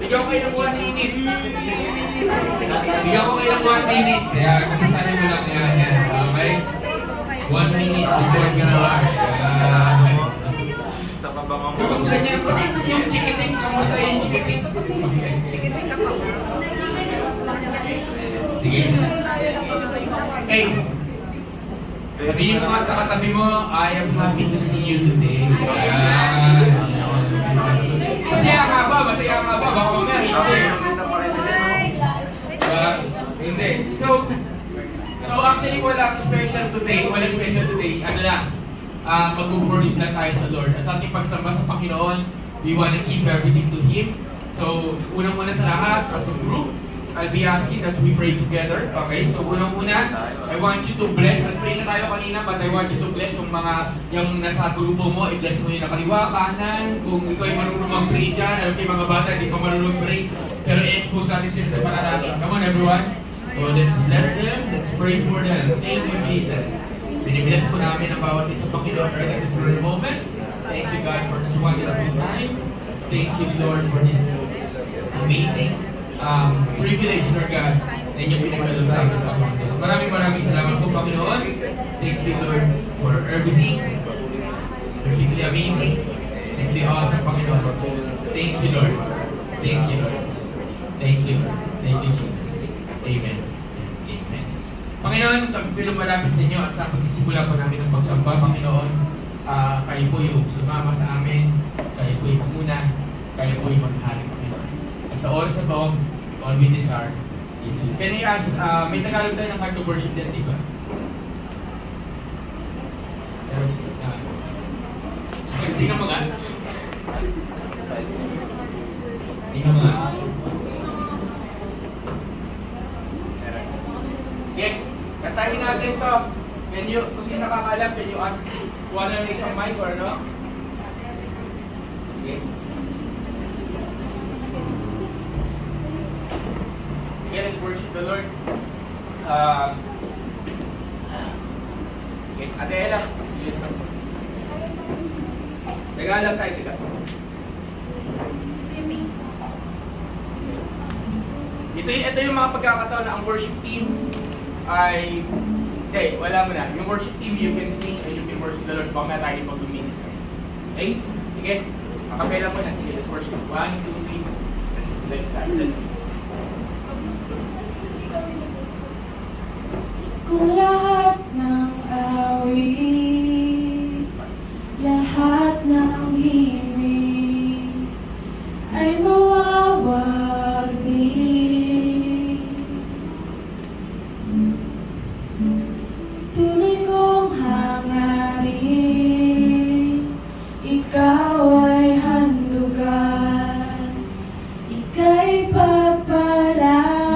Bigyan ko kayo ng 1 minute. Bigyan ko kayo ng 1 minute. Kaya, kamustahin mo lang yan. Okay? 1 minute before we start. Sa pabangang mo. Kamusta niyo yung chikiting? Kamusta yung chikiting? Chikiting ako. Sige. Okay. Sabihin mo nga sa katabi mo, I am happy to see you today. Masaya nga ba? Masaya nga ba? Baka mamaya hindi. Hindi. So actually walang special today. Walang special today. Ano lang, mag-worship lang tayo sa Lord. At sa ating pagsamba sa Panginoon, we want to give everything to Him. So, unang-una sa lahat, as a group, I'll be asking that we pray together. Okay? So, unang-una, I want you to bless. Nag-pray na tayo kanina, but I want you to bless yung nasa grupo mo. I-bless mo yung nakaliwa, kanan. Kung ikaw ay marunong mag-pray dyan, alam kayo mga bata, hindi pa marunong mag-pray. Pero i-expose natin sila sa panalangin. Come on, everyone. So, let's bless them. Let's pray for them. Thank you, Jesus. Binibless po namin ang bawat isang Panginoon right at this very moment. Thank you, God, for this wonderful time. Thank you, Lord, for this amazing privilege, Lord God, na inyong pinagkaloob sa amin, Panginoon. Maraming salamat po, Panginoon. Thank you, Lord, for everything. You're simply amazing. Simply awesome, Panginoon. Thank you, Lord. Thank you, Lord. Thank you, Lord. Thank you, Jesus. Amen. Amen. Panginoon, kami po malapit sa inyo at sa pagsisimula po namin ng pagsamba, Panginoon. Kayo po yung sumama sa amin. Kayo po yung muna. Kayo po yung maghari, Panginoon. At sa oras na po, all we desire is you. Can I ask, may Tagalog tayo ng heart to worship din, di ba? Tingnan mo nga. Tingnan mo nga. Okay, katahin natin to. Kung sino nakakalam, can you ask kuha lang ng isang mic or no? Okay. Sige, let's worship the Lord. Sige, Ate Ella. Sige. Nag-aalam tayo, diba? Ito yung mga pagkakataon na ang worship team ay... Okay, wala mo na. Yung worship team, you can sing and you can worship the Lord. Baka na tayo mag-minister. Okay? Sige. Makapela mo na. Sige, let's worship. 1, 2, 3. Let's sing. Kung lahat ng awit, lahat ng himig ay mawawagli, tuloy kong hangarin, ikaw ay handugan, ika'y pagpalain.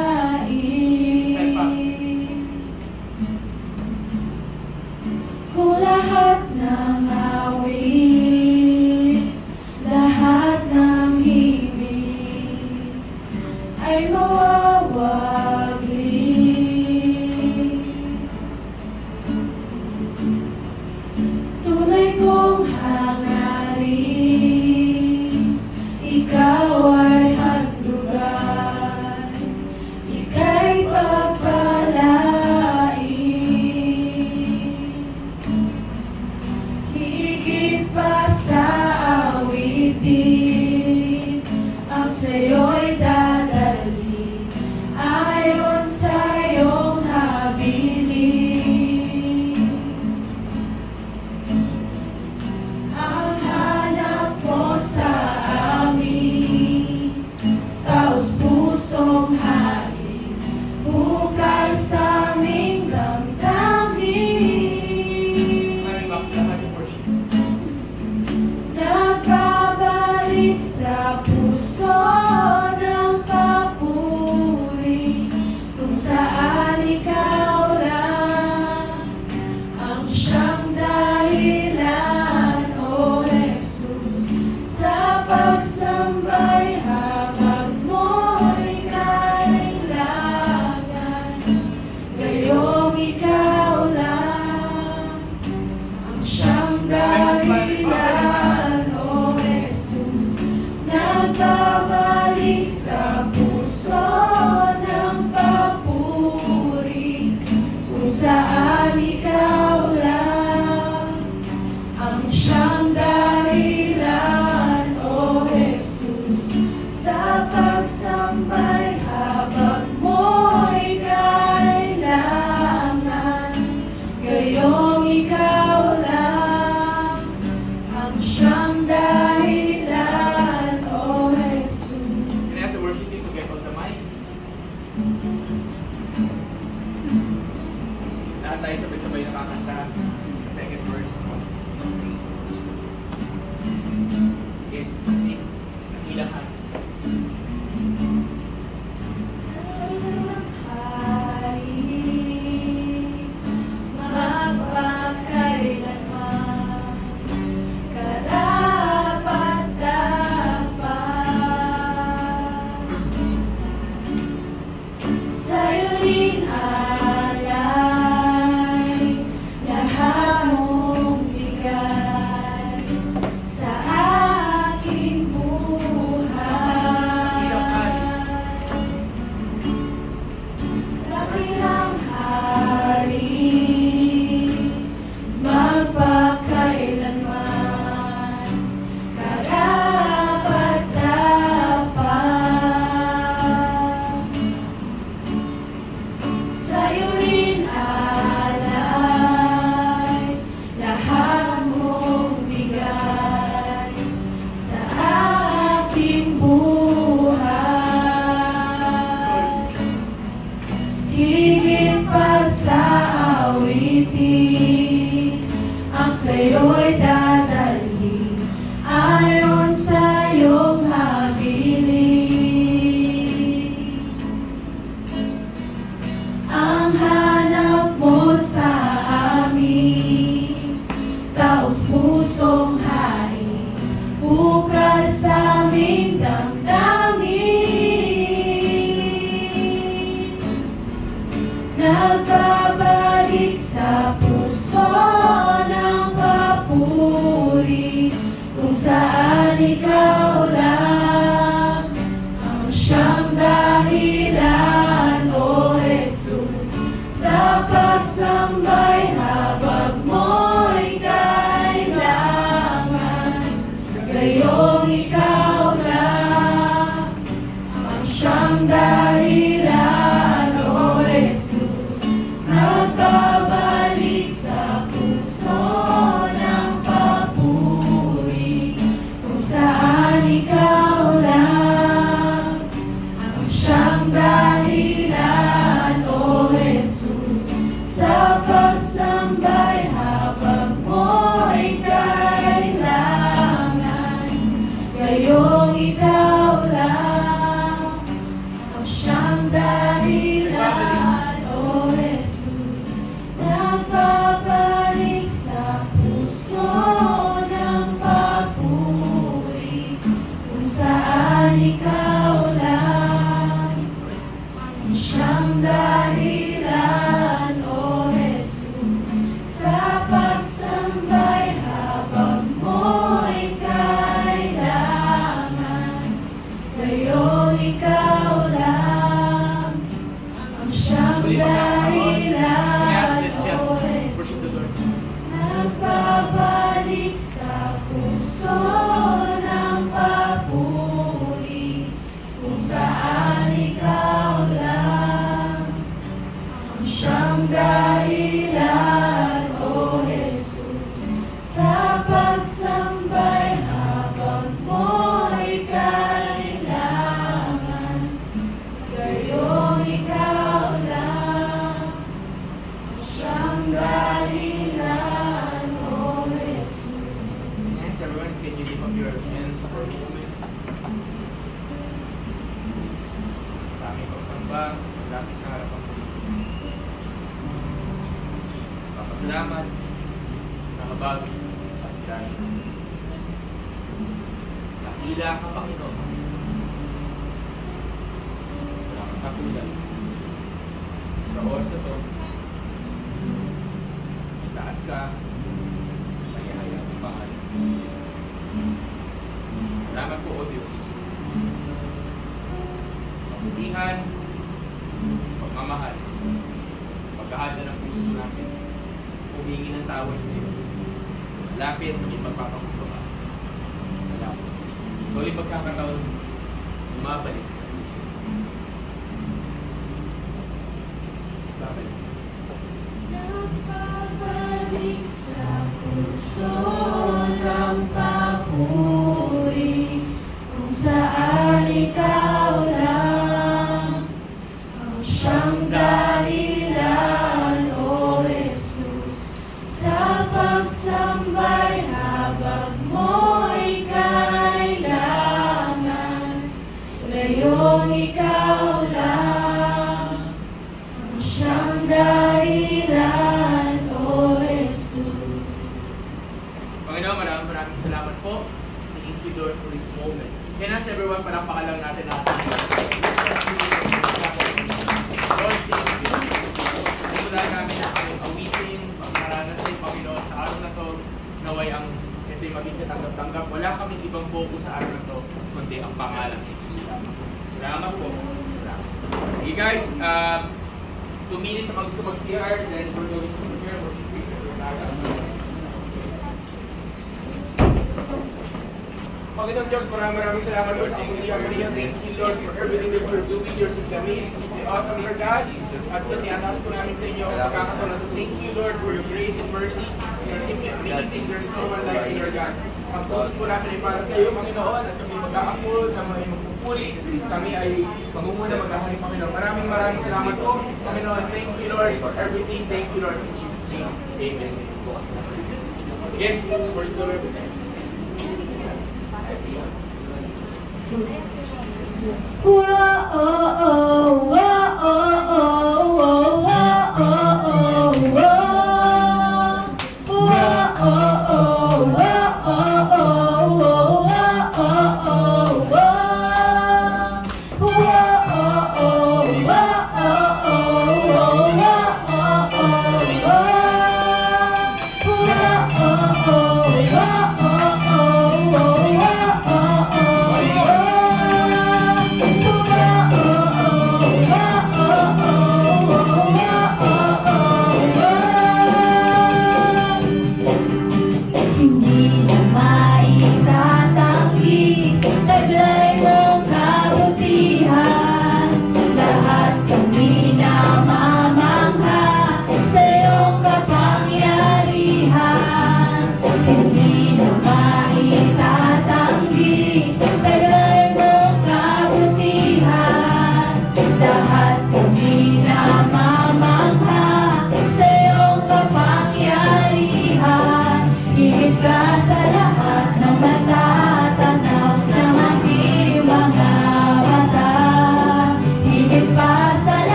Nagpapalik sa puso ng papuri, kung saan ikaw lang ang siyang dahilan, O Jesus, sa pagsambay habang mo'y kailangan. Gayong ikaw lang ang siyang dahilan, O Jesus. Can I ask the worship team to get on the mics? Lahat tayo sabay-sabay nakakanta. Second verse. Okay, sing. Nakila ka. Higit pa sa awitin, ang sa'yo'y dadalhin ayon sa iyong habilin. Ang hanap mo sa amin, taos-pusong hain, bukal sa aming damdamin. Nagbabalik sa puso ng papuri, kung saan ikaw lang ang siyang dahilan, O Jesus, sa pagsambay habang mo'y kailangan. Gayong ikaw lang ang siyang dahilan, O Jesus. Nagbabalik sa puso ng papuri, kung saan ikaw lang ang siyang dahilan, O Jesus, sa pagsambay habang mo'y kailangan. Gayong ikaw lang ang siyang dahilan, O Jesus. Nagbabalik sa puso ng papuri, kung saan ikaw lang ang siyang dahilan, O Jesus, sa pagsambay habang mo'y kailangan. Gayong ikaw lang ang siyang dahilan, Worship the Lord. nagbabalik sa puso ng papuri, kung saan ikaw lang ang siyang dahilan, O Jesus, sa pagsambay habang mo'y kailangan. Gayong ikaw lang ang siyang dahilan, O Jesus. Yes, everyone, can you lift up your hands for a moment? Sa aming pagsamba, malapit sa harapan ko. Papasalamat sa habag at dahil. Nakila ka, Panginoon. Wala kang katulad. Sa oras na to, taas ka, mayahaya ang pangalan. Salamat po, O Diyos. kaintindihan, sa pagmamahal, pagkahada ng puso namin, humingi ng tawad sa iyo. Lapit, maging magpapakumbaba. Salamat. So, ulit pagkakataon, lumabalik sa puso. Babalik. Nagpabalik sa puso ng papuri, kung saan ikaw lang ang siyang dahilan, O Jesus. Sa pagsambay habang mo'y kailangan, ngayong ikaw lang ang siyang dahilan, O Jesus. Panginoon, maraming salamat po. Thank you, Lord, for this moment. Kaya nasa everyone, palakpakan lang natin natin. Lord, thank you. Simula namin na kami awitin, pagmaranasin, Panginoon, sa araw na to, naway ang ito'y maging katanggap-tanggap. Wala kaming ibang focus sa araw na to, kundi ang pangalan ni Jesus. Salamat po. Salamat. Okay guys, 2 minutes ang gusto mag-CR, then we're going to prepare worship week. Panginoon Diyos, maraming salamat po sa aming liya. Thank you, Lord, for everything that you're doing. You're simply amazing, simply awesome, Lord God. At tiniatas po namin sa inyo ang pagkakataon na ito. Thank you, Lord, for your grace and mercy. You're simply amazing. There's no one like you, Lord God. Ang puso po namin ay para sa iyo, Panginoon, at kami mag-aakul, kami ay magpupuri, kami ay magmumuna maghahari, Panginoon. Maraming salamat po, Panginoon. Thank you, Lord, for everything. Thank you, Lord, in Jesus' name. Amen. Again, worship the Lord. Oh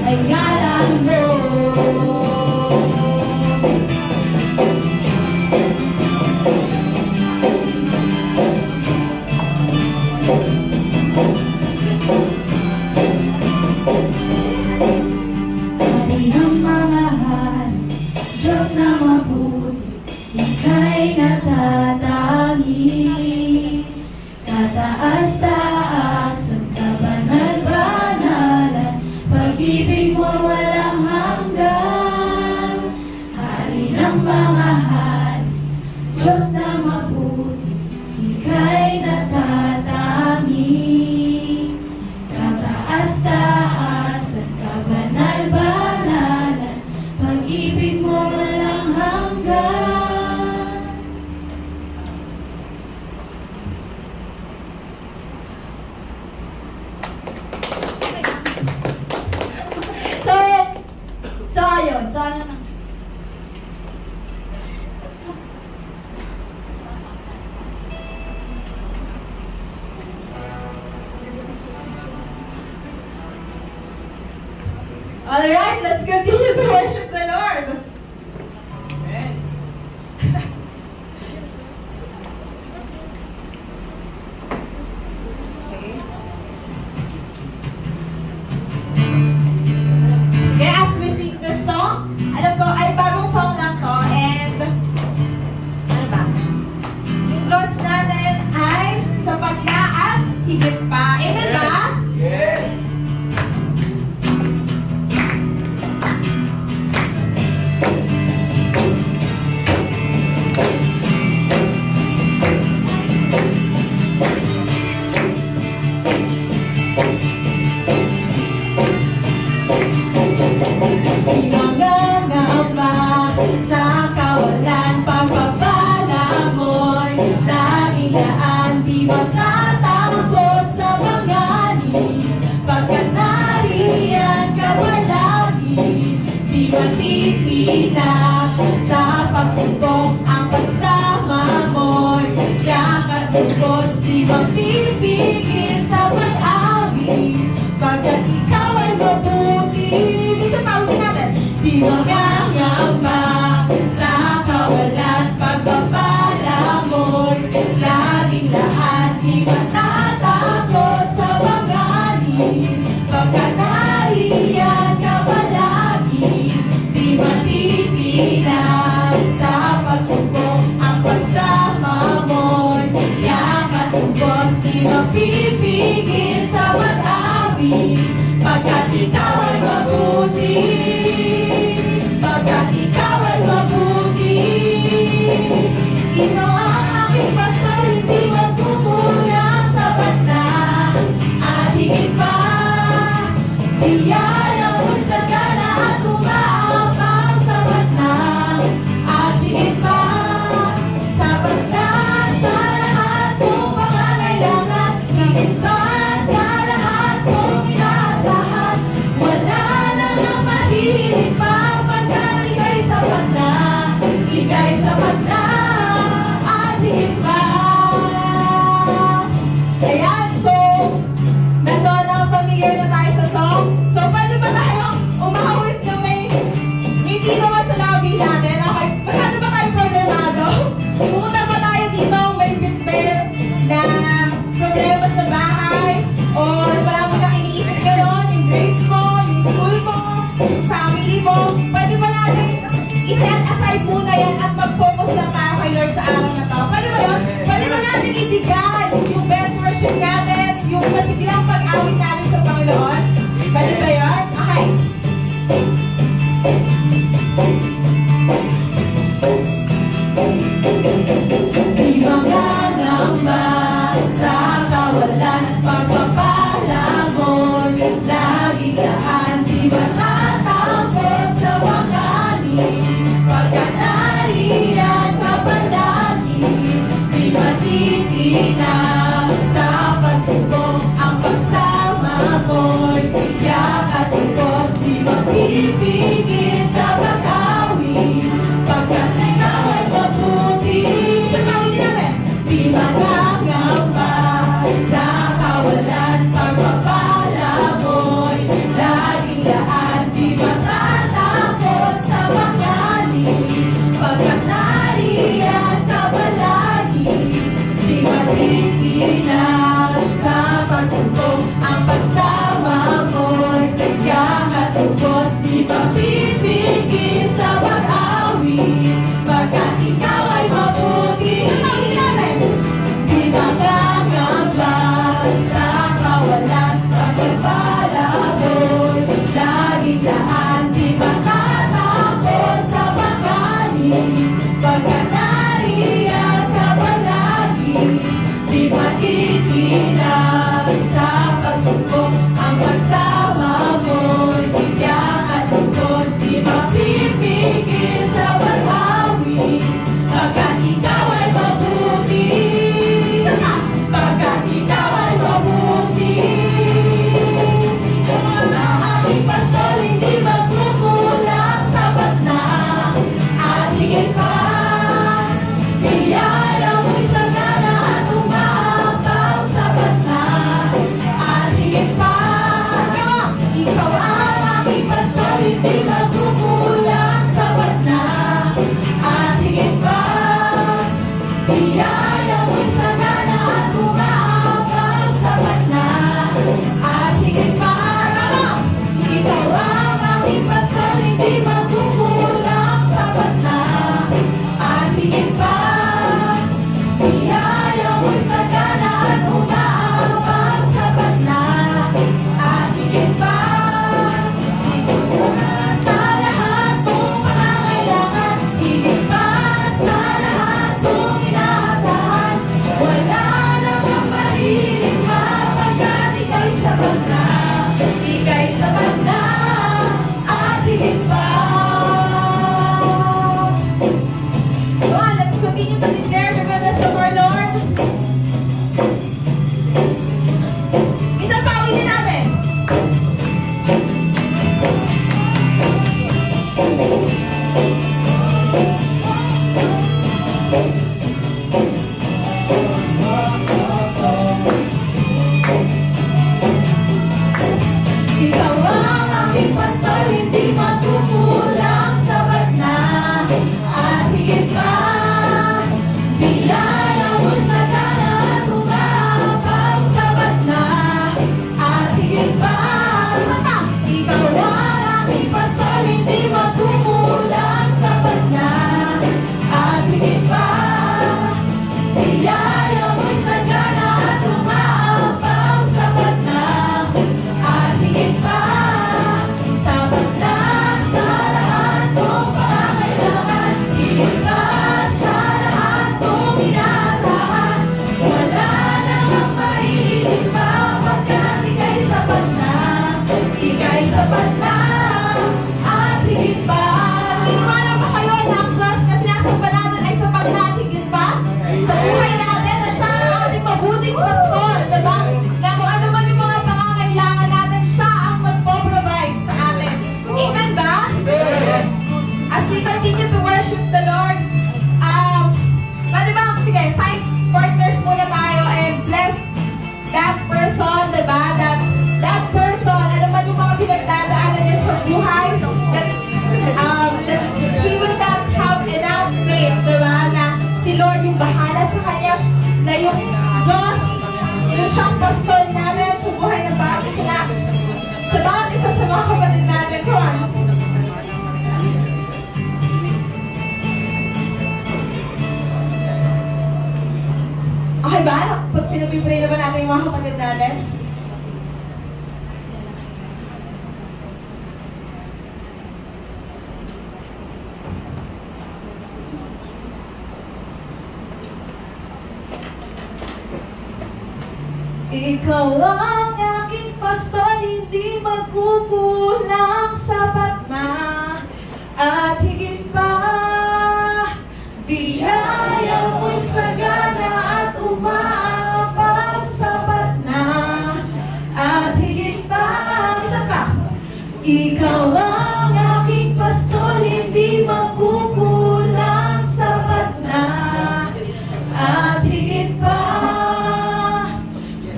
ay ngalan mo. Hari ng mga hari, Diyos na mabuti, Ika'y natatangi. Kataas-taas ang kabanal-banalan, pag-ibig mo walang hanggan. Hari ng mga hari, Diyos na mabuti, Ika'y natatangi. Kataas-taas ang kabanal-banalan, pag-ibig mo walang hanggan. So ayun. So ano na? Alright, let's continue to worship the Lord. Amen. Okay, as we sing this song, alam ko ay bagong song lang to, and ano ba? Yung Diyos natin ay sapat na at higit pa. Amen ba? Yes. Di mangangamba sa kawalan, pagpapala mo'y laging daan. Di matatakot sa panganib, pagkat nariyan ka palagi. Di matitinag sa pagsubok, ang pagsama mo'y yakat tubos. Di magpipigil sa pag-awit, pagkat ikaw ay mabuti. Minsan pausin natin. Di mangangamba sa kawalan, pagpapala mo'y laging lahat. Di matatakot sa panganib, pagkat nariyan ka palagi. Di matitinag sa pagsubok, ang pagsama mo'y yakat tubos. Di mapipigil sa pag-awit, pagkat ikaw ay mabuti. Pagkat ikaw ay mabuti. Ikaw ang aking pastor, hindi magkukulang, sapat na at higit pa. Biyaya mo'y sagana at umaabang, sapat na at higit pa. Sapat na sa lahat kong pangangailangan, higit pa sa lahat kong inaasahan. Wala nang ang mahilig pa, pagkat ika'y sapat na, ika'y sapat na at higit pa. Ayan, so medyo na familiar na tayo sa song. So pwede ba tayo umahawit na may ngiti naman sa labi natin? Okay, masyado ba kayo problemado? Pumunta ba tayo dito may bitbit na problema sa bahay? Or marami kang iniisip ngayon, yung grades mo, yung school mo, yung family mo? Pwede ba natin i-set aside muna yan at mag-focus lang tayo kay Lord sa araw na to? Pwede ba yun? Pwede ba natin ibigay yung best worship natin, yung masiglang pag-awit natin sa Panginoon? Pwede ba yun? Okay. Di mangangamba sa kawalan, pagpapala mo'y laging daan. Di matatakot sa panganib, pagkat nariyan ka palagi. Di matitinag sa pagsubok, ang pagsama mo'y yakat tubos. Di magpipigil sa pag-awit, pagkat ikaw ay mabuti. Sa pangit natin. Di mangangamba sa kawalan, pagpapala mo'y laging daan. ang aking pastor, hindi magkukulang, sapat na. At higit pa, biyaya mo sa kanan, umapaw, sapat na. At higit pa, ikaw ang aking pastor, hindi magkukulang, sapat na. At higit pa, biyaya mo'y sadyana at umaapaw, sapat na. At higit pa, sapat na sa lahat kong pangangailangan. Higit pa sa lahat kong inaasahan. Wala namang mahilig pa, pagkat ika'y sapat na. Ika'y sapat na, at higit pa. Maniwala ba kayo na ang Diyos na sinasabi natin ay sapat na at higit pa? Sa buhay natin na siya ang ating mabuting pastor, diba? Na kung ano man yung mga pangangailangan natin, siya ang magpo-provide sa atin. Amen ba? As we continue to worship the Lord, pwede ba? Sige, 5 quarters muna tayo and bless that person, diba? That person, ano man yung mga pinagdadaanan niya sa buhay, that he will not have enough faith, diba? Na si Lord yung bahala sa kanya, na yung Diyos, yung siyang pastor natin sa buhay ng bawat isa, sa bawat isa sa mga kapatid natin. Come on. Okay ba? Pag pinapipray na ba natin yung mga kapatid natin? Ikaw ang aking pastor, hindi magkukulang, sapat na. At higit pa, biyaya mo'y sagana at umaapaw, sapat na. At higit pa, isa pa. Ikaw ang aking pastor, hindi magkukulang, sapat na. At higit pa,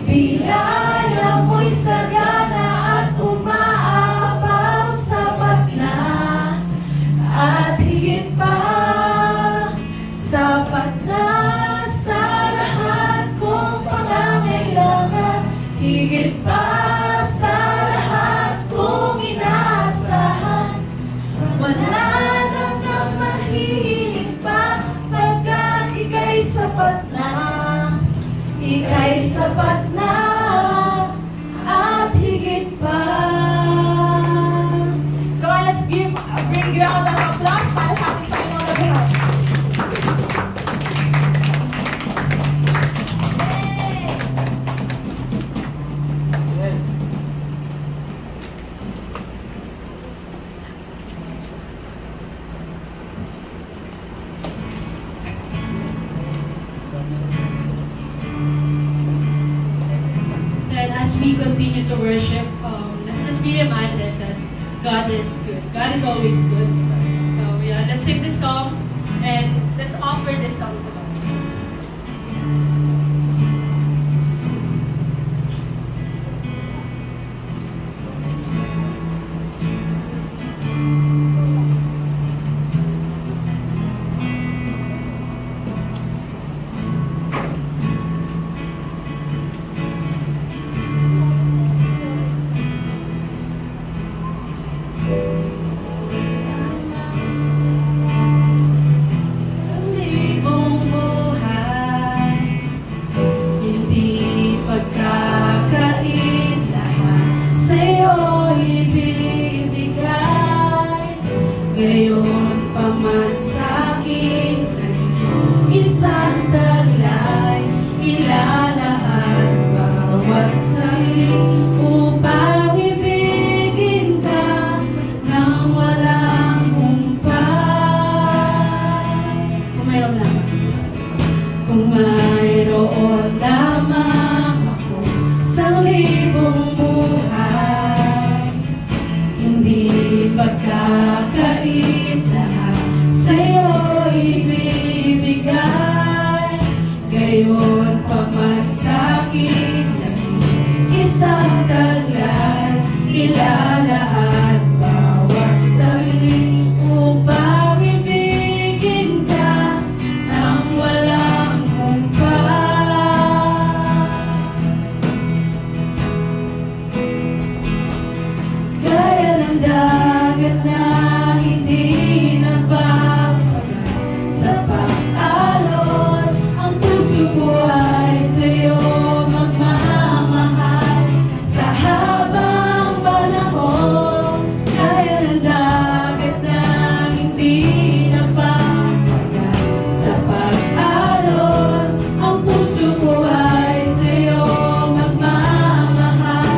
biyaya mo'y sagana at umaapaw, sapat na. At higit pa, sapat na sa lahat kong pangangailangan. Higit pa sa lahat kong inaasahan. Wala nang mahilig pa, pagkat ika'y sapat na. Ika'y sapat na, at higit pa. So let's give a big round of applause para sa ating Panginoon na buhay. As we continue to worship, let's just be reminded that God is good. God is always good. So yeah, let's sing this song and let's offer this song to God. Isang taglay, ilalaan bawat sarili upang ibigin ka nang walang humpay. Gaya ng dagat na hindi nagbabagal sa pag-alon, ang puso ko ay sa'yo magmamahal sa habang panahon. Gaya ng dagat na hindi nagbabagal sa pag-alon, ang puso ko ay sa'yo magmamahal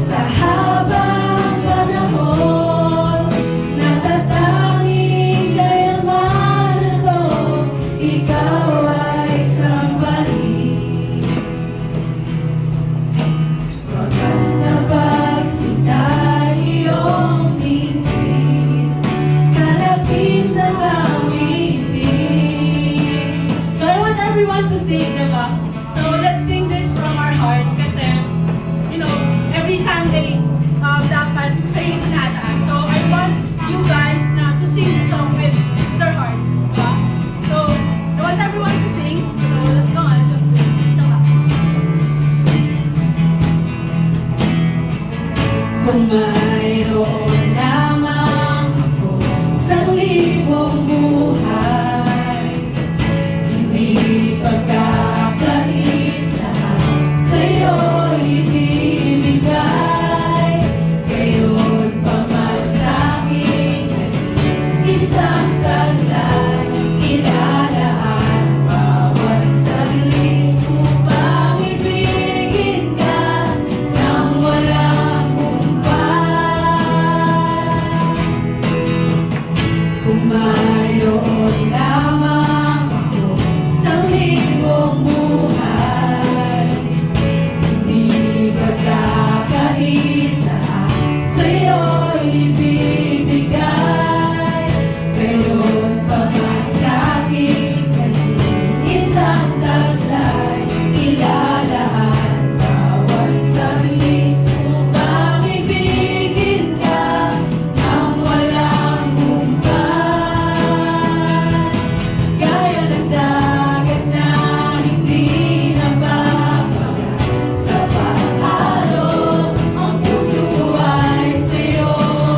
sa habang panahon. Natatanging kayamanan mo, ikaw ay sambahin. Wagas na pagsinta iyong tingin, kalapit na awitin. So I want everyone to sing, diba? So let's sing this from our heart kasi, you know, every Sunday, dapat training natin. So I want you guys na to sing the song with their heart, diba? So I want everyone to sing. So let's go on. Kung mayroon lamang ako sa libong buhay, hindi pagkakait lahat sa'yo ibibigay. Gayon pa man sa'kin isang taglay, ilalaan bawat sarili upang ibigin ka nang walang kung mayroon lamang ako sa libong buhay, hindi pagkakait lahat sa'yo ibibigay. Gayon pa man sa'kin isang taglay, ilalaan bawat sarili upang ibigin ka nang walang humpay. Gaya ng dagat na hindi nababagal sa pag-alon, ang puso ko ay sa'yo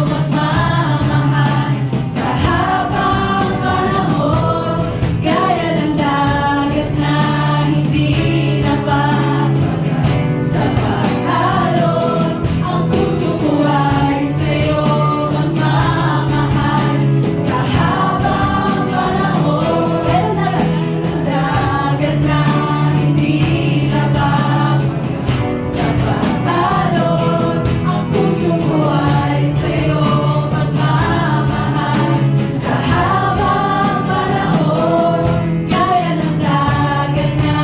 magmamahal sa habang panahon. Gaya ng dagat na hindi nababagal sa pag-alon, ang puso ko ay sa'yo magmamahal sa habang panahon. Gaya ng dagat na hindi nababagal sa pag-alon, ang puso ko ay sa'yo magmamahal sa habang panahon. Gaya ng dagat na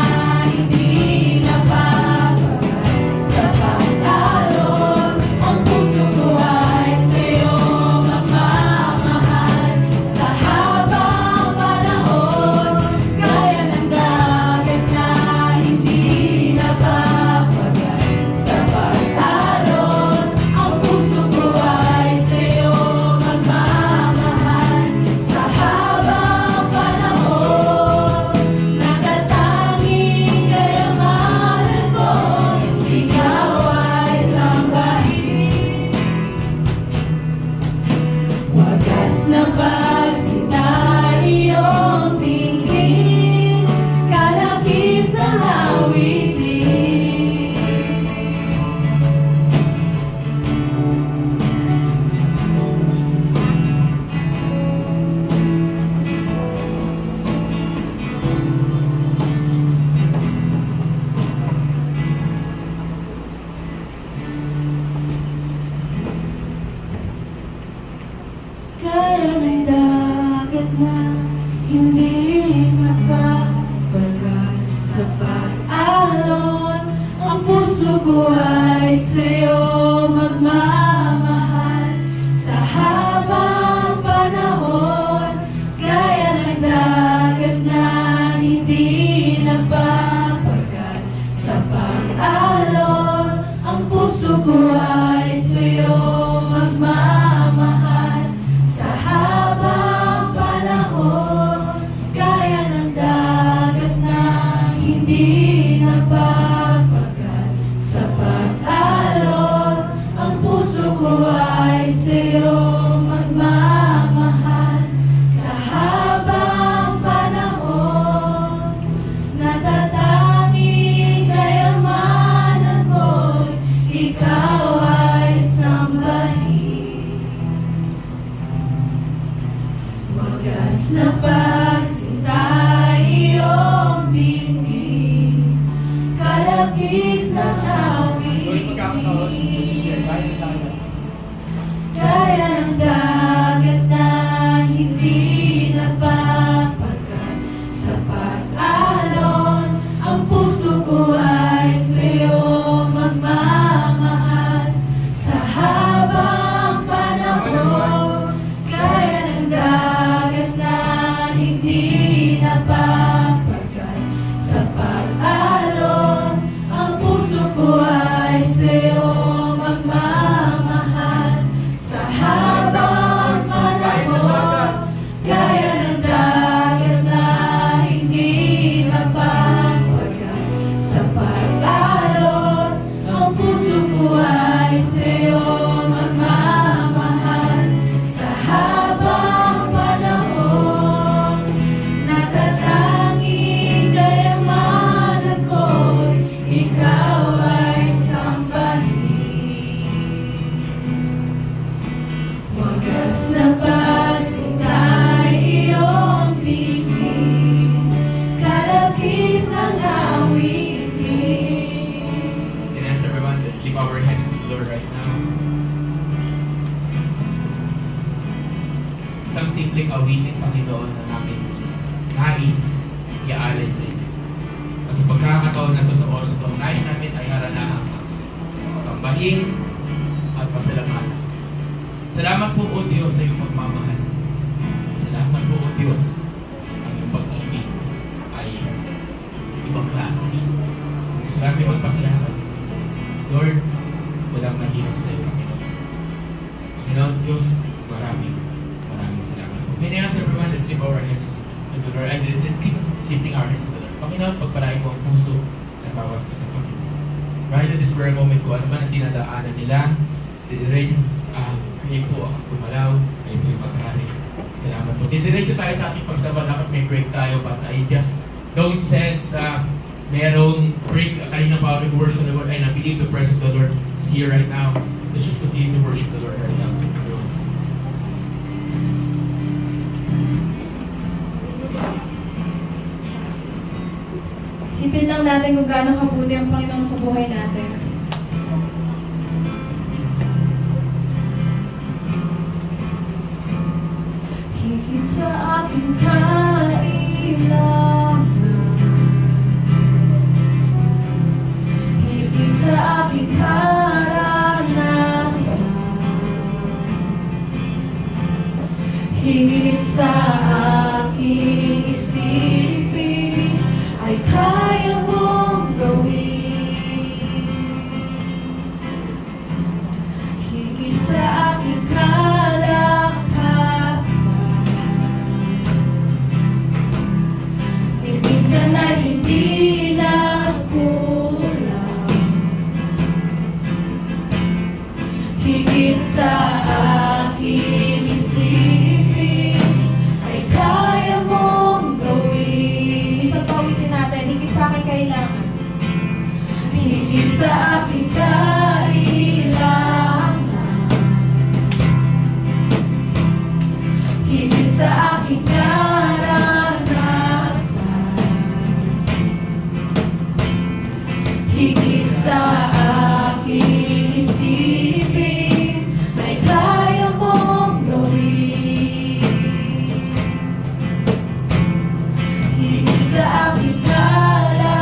hindi nababagal sa pag-alon, ang puso ko ay sa'yo magmamahal sa habang panahon. Gaya ng dagat na hindi nababagal sa pag-alon, ang puso ko ay sa'yo magmamahal sa habang panahon. Natatanging kayamanan mo, ikaw ay sambahin. Wagas na pagsinta iyong tingin, kalakip na awitin. Gaya ng dagat na hindi magbabagal sa pag-alon, ang puso ko ay sa'yo magmamahal sa habang panahon. Gaya ng dagat na hindi nagbabagal sa pag-alon, ang puso ko ay sa'yo magmamahal pagsinta iyong bingin, kalapit ng awit, kaya ng dagat na hindi napapagat sa pag-alon. Ang puso ko ay sa'yo magmamahal sa habang panahon. Kaya ng dagat na hindi napapagat sa pag-alon. Ang puso ko ay sa'yo magmamahal sa habang panahon. Kaya ng dagat na hindi mapapagat sa pag-alon. Ang puso ko ay sa'yo magmamahal sa habang panahon. Natatanging kayamanan ko'y ikaw ay sambahin. Wagas na pagsintay iyong tingin, kalapit ng awitin. And as everyone, let's lift our hands to the Lord right now. Isang simpleng awitin, Panginoon, na namin nais iaalay sa inyo. At sa pagkakataon na ito sa oras ito, nais namin ay haranahang sambahin at pasalamatan. Salamat po, O Diyos, sa iyong pagmamahal. Salamat po, O Diyos, ang iyong pag-ibig ay ibang klase. Gusto namin magpasalamat. Lord, walang mahirap sa iyo, Panginoon. Panginoon Diyos, maraming salamat. Okay na yan, everyone, let's lift our hands to the Lord. And let's keep lifting our hands to the Lord. Panginoon, pagpalain mo ang puso ng bawat isa, Panginoon. Right at this very moment ko, ano man ang tinadaanan nila, didiretso, kayo po ang kumalaw, kayo po yung maghari. Salamat po. Didiretso tayo sa ating pagsaba, dapat may break tayo, but I just don't sense merong break. Kanina pa ako nag-worship the Lord, and I believe the presence of the Lord is here right now. Let's just continue to worship the Lord right now. Isipin lang natin kung gaano kabuti ang Panginoon sa buhay natin. Higit sa aking kailangan, higit sa aking karanasan, higit sa aking isipin, ay kaya mong gawin. Higit sa aking kalakasan, di minsan ay hindi nagkulang. Higit sa aking isipin, ay kaya mong gawin. Isang pawitin natin, higit sa aking kailangan, higit sa aking kailangan, higit sa aking karanasan, higit sa aking isipin, ay kaya mong gawin. Higit sa aking kalakasan,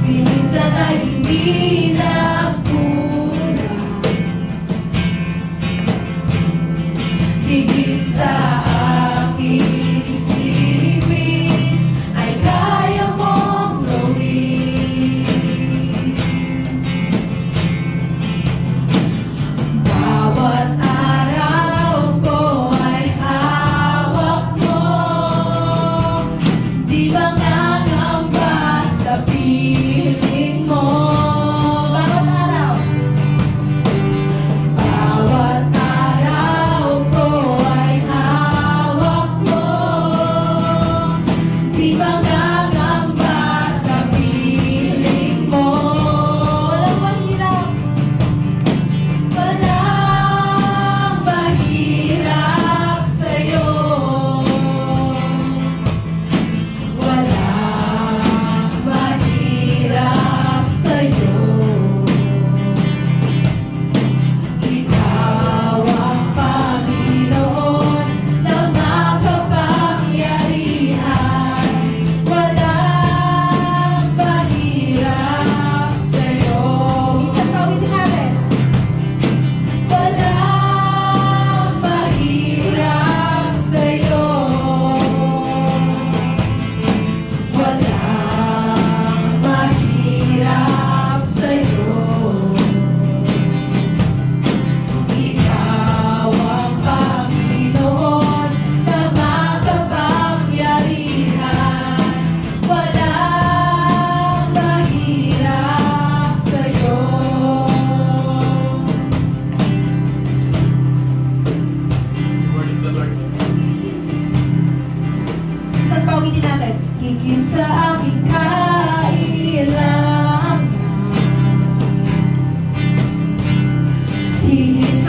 di minsan ay hindi nagkulang.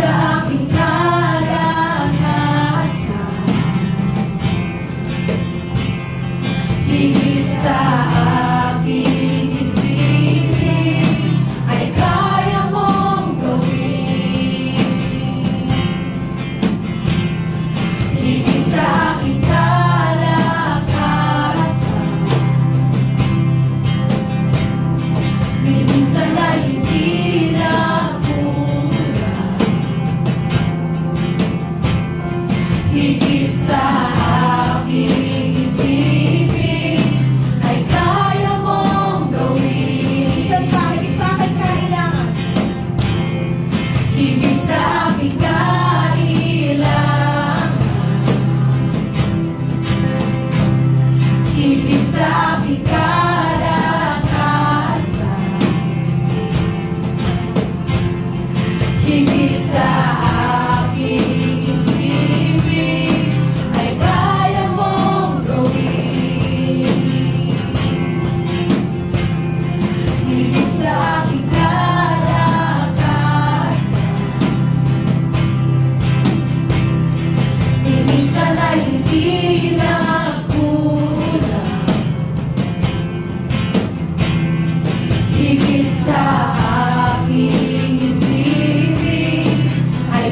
sa aking kalakasan, higit sa aking isipin, ay kaya mong gawin. Higit sa aking kalakasan, minsan ay hindi nagkulang. Higit sa aking isipin, ay kaya mong gawin. Higit sa aking kailangan, higit sa aking kailangan, higit sa aking kalakasan, higit sa aking isipin, ay kaya mong gawin. Higit sa aking kalakasan, minsan ay hindi nagkulang. Higit sa aking isipin, ay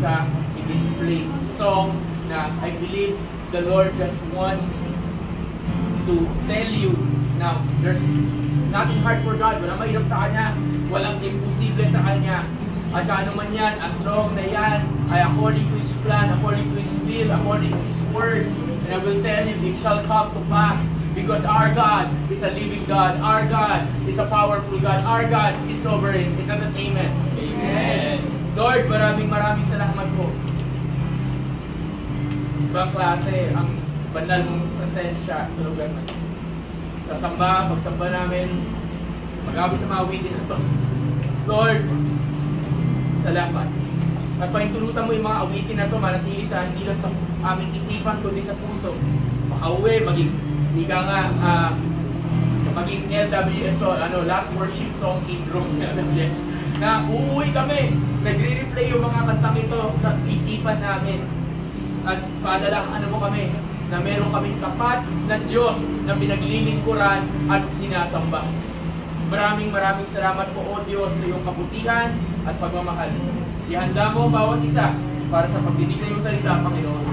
isa in this place. It's a song na I believe the Lord just wants to tell you now, there's nothing hard for God. Walang mahirap sa Kanya. Walang imposible sa Kanya. At ano man yan, as long na yan ay according to His plan, according to His will, according to His word. And I will tell Him, it shall come to pass. Because our God is a living God. Our God is a powerful God. Our God is sovereign. Is that an amen? Amen. Lord, maraming salamat po. Ibang klase ang banal mong presensya sa lugar natin. Sa samba, pagsamba namin, mag-abot ng mga awitin na ito. Lord, salamat. At paintulutan mo yung mga awitin na ito, manatili sa hindi lang sa aming isipan, kundi sa puso. Makauwi, maging maging LWS to, last worship song syndrome LWS. Na uuwi kami, nagre-replay yung mga kantang ito sa isipan namin. At paadalahan mo kami na meron kaming tapat na Diyos na pinaglilingkuran at sinasamba. Maraming salamat po, O Diyos, sa iyong kabutihan at pagmamahal. Ihanda mo bawat isa para sa pagdinig na iyong salita, Panginoon.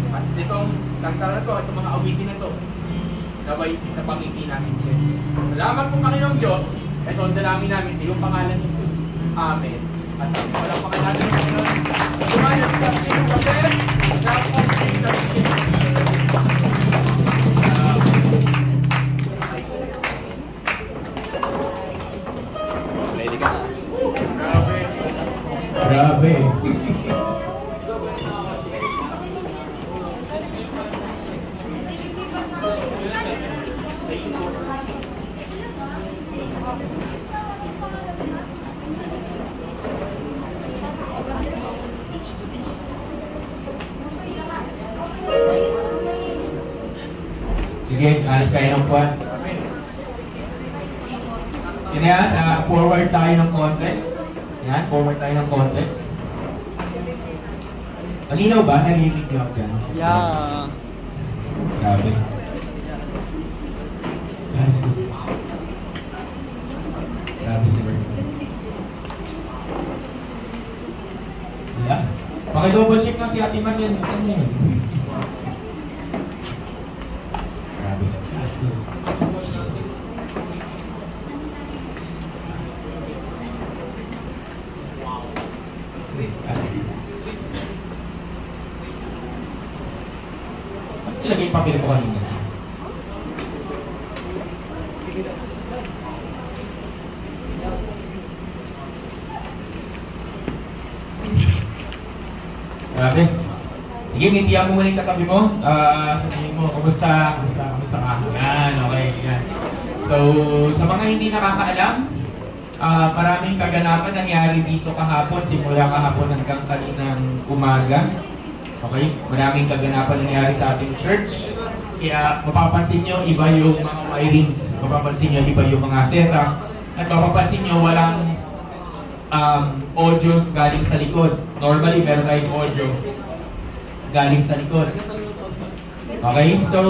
At itong kanta na ito, itong mga awitin na ito, sabay napangiti namin. Salamat po, Panginoong Diyos. Ito ang dalangin namin sa iyong pangalan, Jesus. Amen. At walang pangalan ng Panginoon. Tumahan sa iyong kapes. Grabe. Sige, alas kayo ng puwan. Yan yan, forward tayo ng konti. Yan, forward tayo ng konti. Malinaw ba? Narinig niyo ako dyan? Yeah. Grabe. That's good. Grabe si Lord. Wala. Pakidouble check na si Ate Man yan. Saan yan? Grabe. That's good. Ilagay yung papel ko kanina. Grabe. Sige, ngitiyan mo muna yung katabi mo. Sabihin mo, kumusta ka? Yan, okay. Yan. So, sa mga hindi nakakaalam, maraming kaganapan nangyari dito kahapon, simula kahapon hanggang kaninang umaga. Okay? Maraming kaganapan nangyari sa ating church. Kaya mapapansin nyo, iba yung mga wirings. Mapapansin nyo, iba yung mga setup. At mapapansin nyo, walang audio galing sa likod. Normally, meron tayong audio galing sa likod. Okay? So,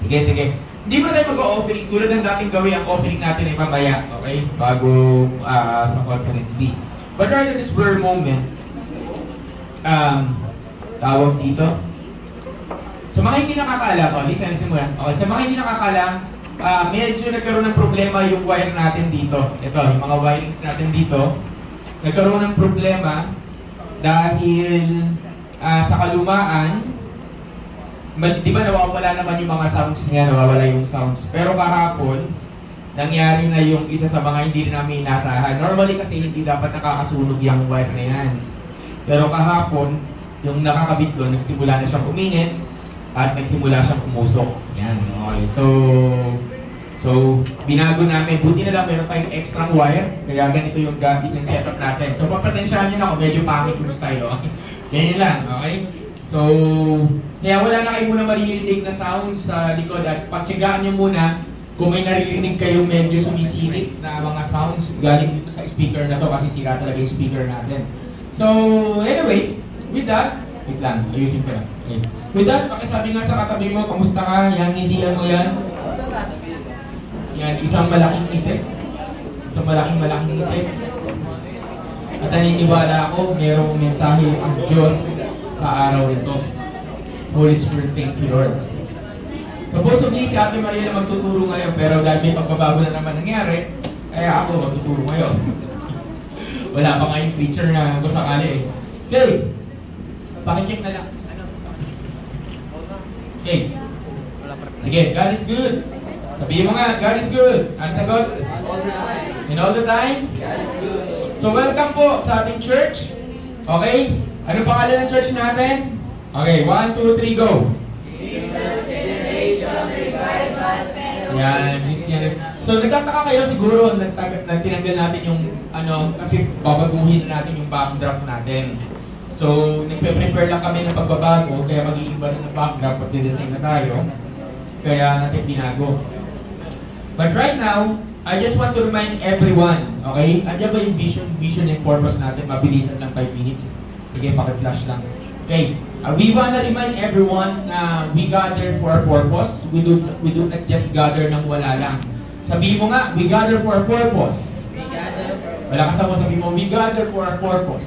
sige. Hindi ba tayo mag-offering? Tulad ng dating gawin, ang offering natin ay mamaya. Okay? Bago sa conference B. But right at this blur moment, tawag dito. Sa mga hindi nakakaalam, listen muna. Okay, sa mga hindi nakakaalam, medyo nagkaroon ng problema yung wire natin dito. Ito, yung mga wirings natin dito. Nagkaroon ng problema dahil sa kalumaan, di ba nawawala naman yung mga sounds niya, nawawala yung sounds. Pero kahapon, nangyari na yung isa sa mga hindi namin inasahan. Normally kasi hindi dapat nakakasunog yung wire na yan. Pero kahapon, yung nakakabit doon, nagsimula na siyang uminit at nagsimula siyang umusok. Yan, okay. So, binago namin. Buti na lang meron tayong extra wire. Kaya ganito yung gamit ng setup natin. So, papasensyahan nyo na kung medyo pangit yung style. Ganyan lang, okay? So, kaya wala na kayo muna maririnig na sound sa likod. At pagtyagaan nyo muna kung may naririnig kayong medyo sumisilip na mga sounds galing dito sa speaker na to kasi sira talaga yung speaker natin. So, anyway, with that, wait lang, ayusin ko lang. Okay. With that, pakisabi nga sa katabi mo, kamusta ka? Yan, hindi mo yan. Yan, isang malaking ngiti. Isang malaking ngiti. At naniniwala ako, merong mensahe ang Diyos sa araw ito. Holy Spirit, thank you, Lord. Supposedly, si Ate Maria na magtuturo ngayon, pero dahil may pagbabago na naman nangyari, kaya ako magtuturo ngayon. Wala pa nga yung preacher na gusto sakali eh. Okay. Pakicheck na lang. Okay. Sige, God is good. Sabihin mo nga, God is good. Ano sagot? And all the time? God is good. So welcome po sa ating church. Okay? Ano pangalan ng church natin? Okay, 1, 2, 3, go. Jesus Generation Revival Fellowship. Yan, so nagtataka kayo siguro nagtinanggal natin yung kasi babaguhin natin yung backdrop natin. So nagpe-prepare lang kami ng pagbabago, kaya mag-iiba rin ng backdrop at didesign na tayo. Kaya natin binago. But right now, I just want to remind everyone, okay? Andiyan ba yung vision and purpose natin? Mabilisan lang 5 minutes. Sige, paki-flash lang. Okay. We want to remind everyone na we gather for a purpose. We do not just gather nang wala lang. Sabihin mo nga, we gather for a purpose. Wala ka sa mo, sabihin mo, we gather for a purpose.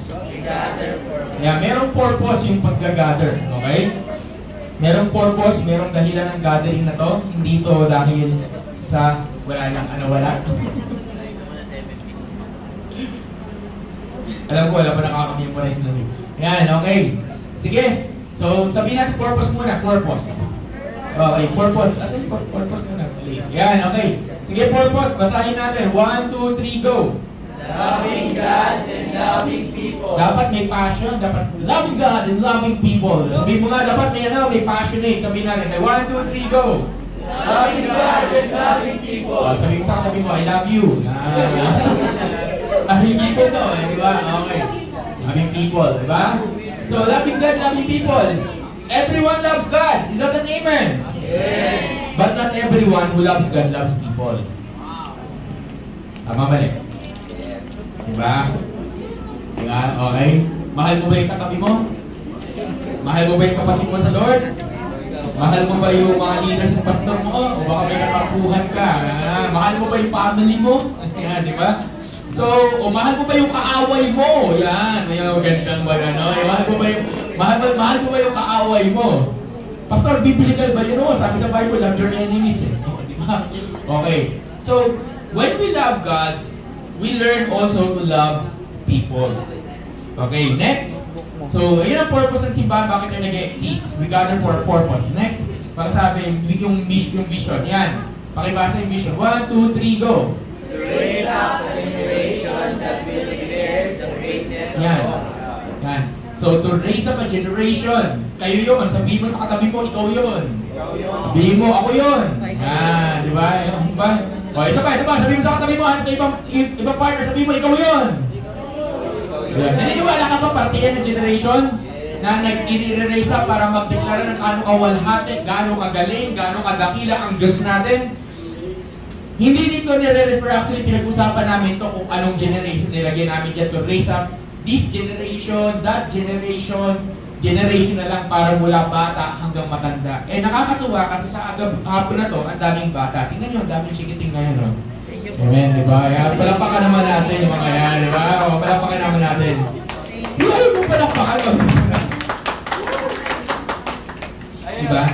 Yeah, merong purpose yung pagka-gather. Okay? Merong purpose, merong dahilan ng gathering na to. Hindi to dahil sa wala lang, wala. Alam ko, wala pa nakaka-memorize na rin. Yan, okay. Sige. So, sabihin natin purpose muna. Purpose. Okay, purpose. Asan yung purpose muna? Yan, okay. Sige, purpose. Basahin natin. 1, 2, 3, go. Loving God and loving people. Dapat may passion. Dapat loving God and loving people. Sabihin mo nga, dapat may passionate. Sabihin natin. 1, 2, 3, go. Loving God and loving people. Sabihin mo sa katabi mo, I love you. Loving people to, di ba? Okay. Loving people, di ba? So, loving God, loving people. Everyone loves God. Is that an amen? Yes. But not everyone who loves God loves people. Tama mali? Diba? Diba? Okay. Mahal mo ba yung katabi mo? Mahal mo ba yung kapatid mo sa Lord? Mahal mo ba yung mga leaders ng pastor mo? O baka may nakapuhan ka? Mahal mo ba yung family mo? Yan, diba? So, mahal mo ba yung kaaway mo? Yan, may magandang ba ano? Mahal mo ba yung kaaway mo? Pastor, biblical ba yun? Sabi sa Bible, love your enemies. Diba? Okay. So, when we love God, we learn also to love people. Okay, next. So, ayun ang purpose ng simbahan. Bakit yung nag-exist? We gather for a purpose. Next, para sabi, yung vision. Yan. Pakibasa yung vision. 1, 2, 3, go. To raise up a generation that will declare the greatness of Yan. God. Yan. So, to raise up a generation. Kayo yun. Sabihin mo sa katabi mo, ikaw yun. Sabihin mo, ako yun. Yan. Di ba? Diba? O, isa pa. Sabihin mo sa katabi mo, ibang partner, sabihin mo, ikaw yun. Naniniwala ka ba parte yan ng generation na nag-i-raise up para magdeklara ng gaano kawalhati, gaano kagaling, gaano kadakila ang Diyos natin? Hindi dito nire-refer, actually pinag-usapan namin ito kung anong generation nilagyan namin dyan to raise up this generation, that generation na lang para mula bata hanggang matanda. Eh nakakatuwa kasi sa hapon na to, ang daming bata. Tingnan nyo, ang daming chikiting ngayon. No? Amen, di ba? Palapakan naman natin yung mga yan, di ba? O, palapakan naman natin. Yung palapakan mo. Di ba?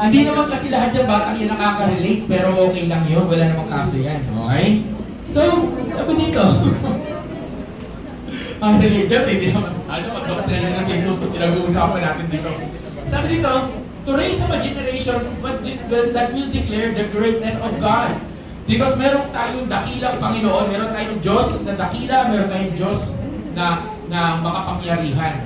Hindi naman kasi lahat yung batang yan nakaka-relate, pero okay lang yun. Wala namang kaso yan. Okay? So, sabi dito. Ang relate dyan, hindi naman. Pagkakatry na lang yung pinag-uusapan natin dito. Sabi dito, to raise up a generation that will declare the greatness of God. Because meron tayong dakilang Panginoon, meron tayong Diyos na dakila, meron tayong Diyos na makapangyarihan.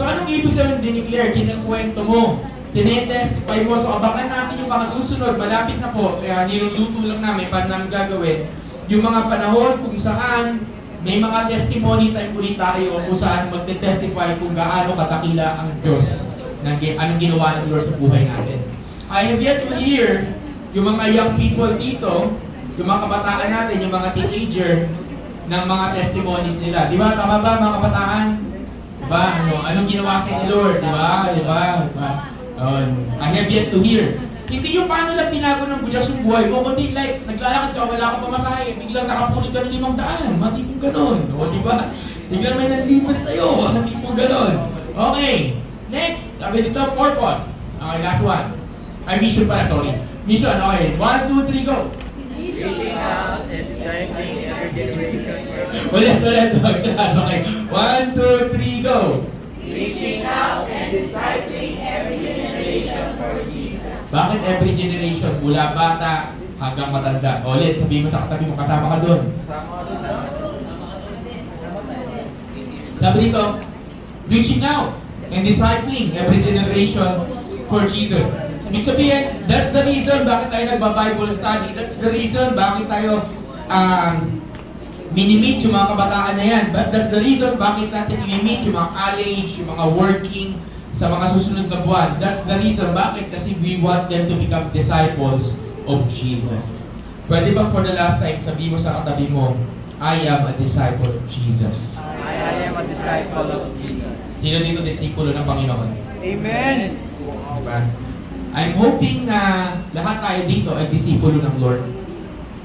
So anong ibig sabihin dineclare? Kinakwento mo, tinetestify mo. So abangan natin yung mga susunod, malapit na po. Kaya niluluto lang namin, paano namin gagawin. Yung mga panahon kung saan may mga testimony time ulit tayo kung saan magte-testify kung gaano katakila ang Diyos anong ginawa ng Lord sa buhay natin. I have yet to hear yung mga young people dito, yung mga kabataan natin, yung mga teenager, ng mga testimonies nila. Di ba? Tama ba mga kabataan? Diba? Anong ginawa sa ni Lord? Diba? I have yet to hear. Hindi yung paano lang pinago ng Diyos yung buhay mo, kundi like, naglalakad ka, wala ka pamasahe, biglang nakapulot ka ng 500. Matipong ganun. O, diba? Biglang may nanlibre sa'yo. Ano tipong ganon? Okay. Next. Sabi dito, purpose. Okay, last one. Ay, mission pala, sorry. Mission, okay. 1, 2, 3, go. Reaching out and discipling every generation for Jesus. Ulit. Okay. 1, 2, 3, go. Reaching out and discipling every generation for Jesus. Bakit every generation? Mula bata hanggang matanda. Ulit, sabihin mo sa katabi mo, kasama ka doon. Sabi dito, reaching out and discipling every generation for Jesus. Ibig sabihin, that's the reason bakit tayo nagba-Bible study. That's the reason bakit tayo mini-meet yung mga kabataan na yan. But that's the reason bakit natin mini-meet yung mga college, yung mga working sa mga susunod na buwan. That's the reason bakit, kasi we want them to become disciples of Jesus. Pwede bang for the last time sabihin mo sa katabi mo, I am a disciple of Jesus. I am a disciple of Jesus. Sino dito disipulo ng Panginoon? Amen. Diba? I'm hoping na lahat tayo dito ay disipulo ng Lord.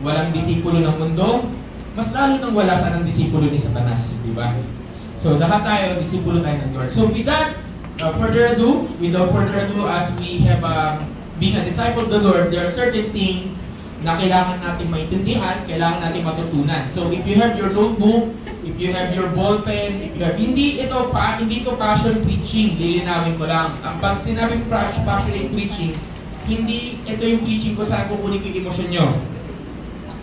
Walang disipulo ng mundo, mas lalo nang wala sanang disipulo ni Satanas, di ba? So lahat tayo disipulo tayo ng Lord. So with that, without further ado, as we have being a disciple of the Lord, there are certain things na kailangan natin maintindihan, kailangan natin matutunan. So if you have your notebook, if you have your ballpen, if you have, hindi ito passion preaching, lilinawin ko lang. Ang pag sinabing passionate preaching, hindi ito yung preaching ko saan kukunin ko yung emosyon nyo.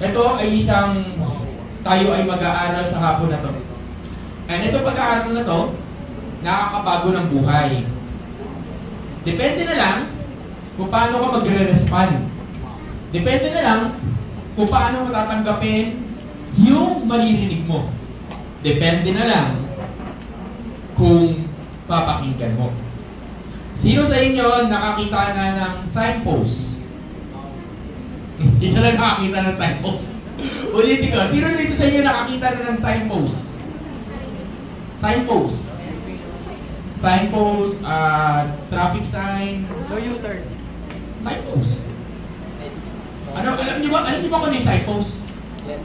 Ito ay tayo ay mag-aaral sa hapon na to. And ito pag-aaral na to, nakakabago ng buhay. Depende na lang kung paano ka magre-respond. Depende na lang kung paano mo tatanggapin yung maririnig mo. Depende na lang kung papakinggan mo. Sino sa inyo nakakita na ng signpost? Isa lang nakakita ng signpost. Ulitin ko, sino dito sa inyo nakakita na ng signpost? Signpost. Signpost, traffic sign. No U-turn. Signpost. Alam niyo ba kung ano yung signpost? Yes.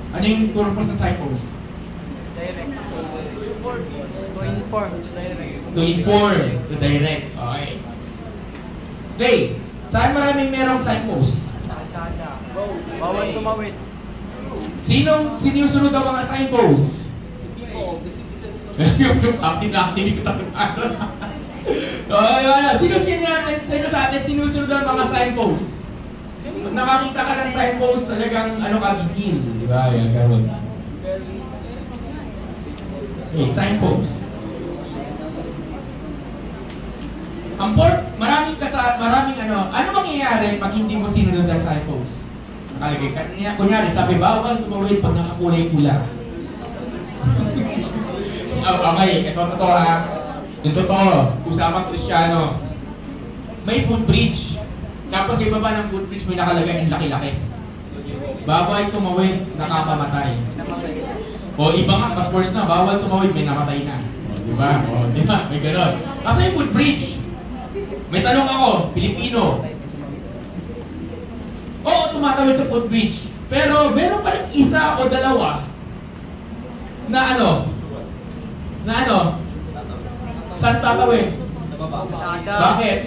Ano yung purpose ng signpost? Direct. To inform. Direct. To inform, to direct. Okay. Okay. Saan maraming merong signpost? Sana. Bawal tumawid. Sinong sinusunod ang mga signpost? Yung active ko tayo. Sino sa atin sinusunod ang mga signpost? Pag nakakita ka ng signpost, talagang gigil. Di ba? Yan, gano'n. Okay, signpost. Maraming ano mangyayari pag hindi mo sinunod ang signpost? Kunyari, sabi, bawal tumawid pag nakakulay pula. Okay, ito totoo ha. Yung totoo, usapang Kristiyano. May footbridge. Tapos sa ibaba ng footbridge may nakalagay ang laki-laki. Bawal tumawid, nakakamatay. O iba nga, mas worse na, bawal tumawid, may namatay na. Diba? O, diba? May gano'n. Kasi yung footbridge. May tanong ako, Pilipino. Oo, tumatawid sa footbridge. Pero meron pa rin isa o dalawa na saan tatawid? Bakit?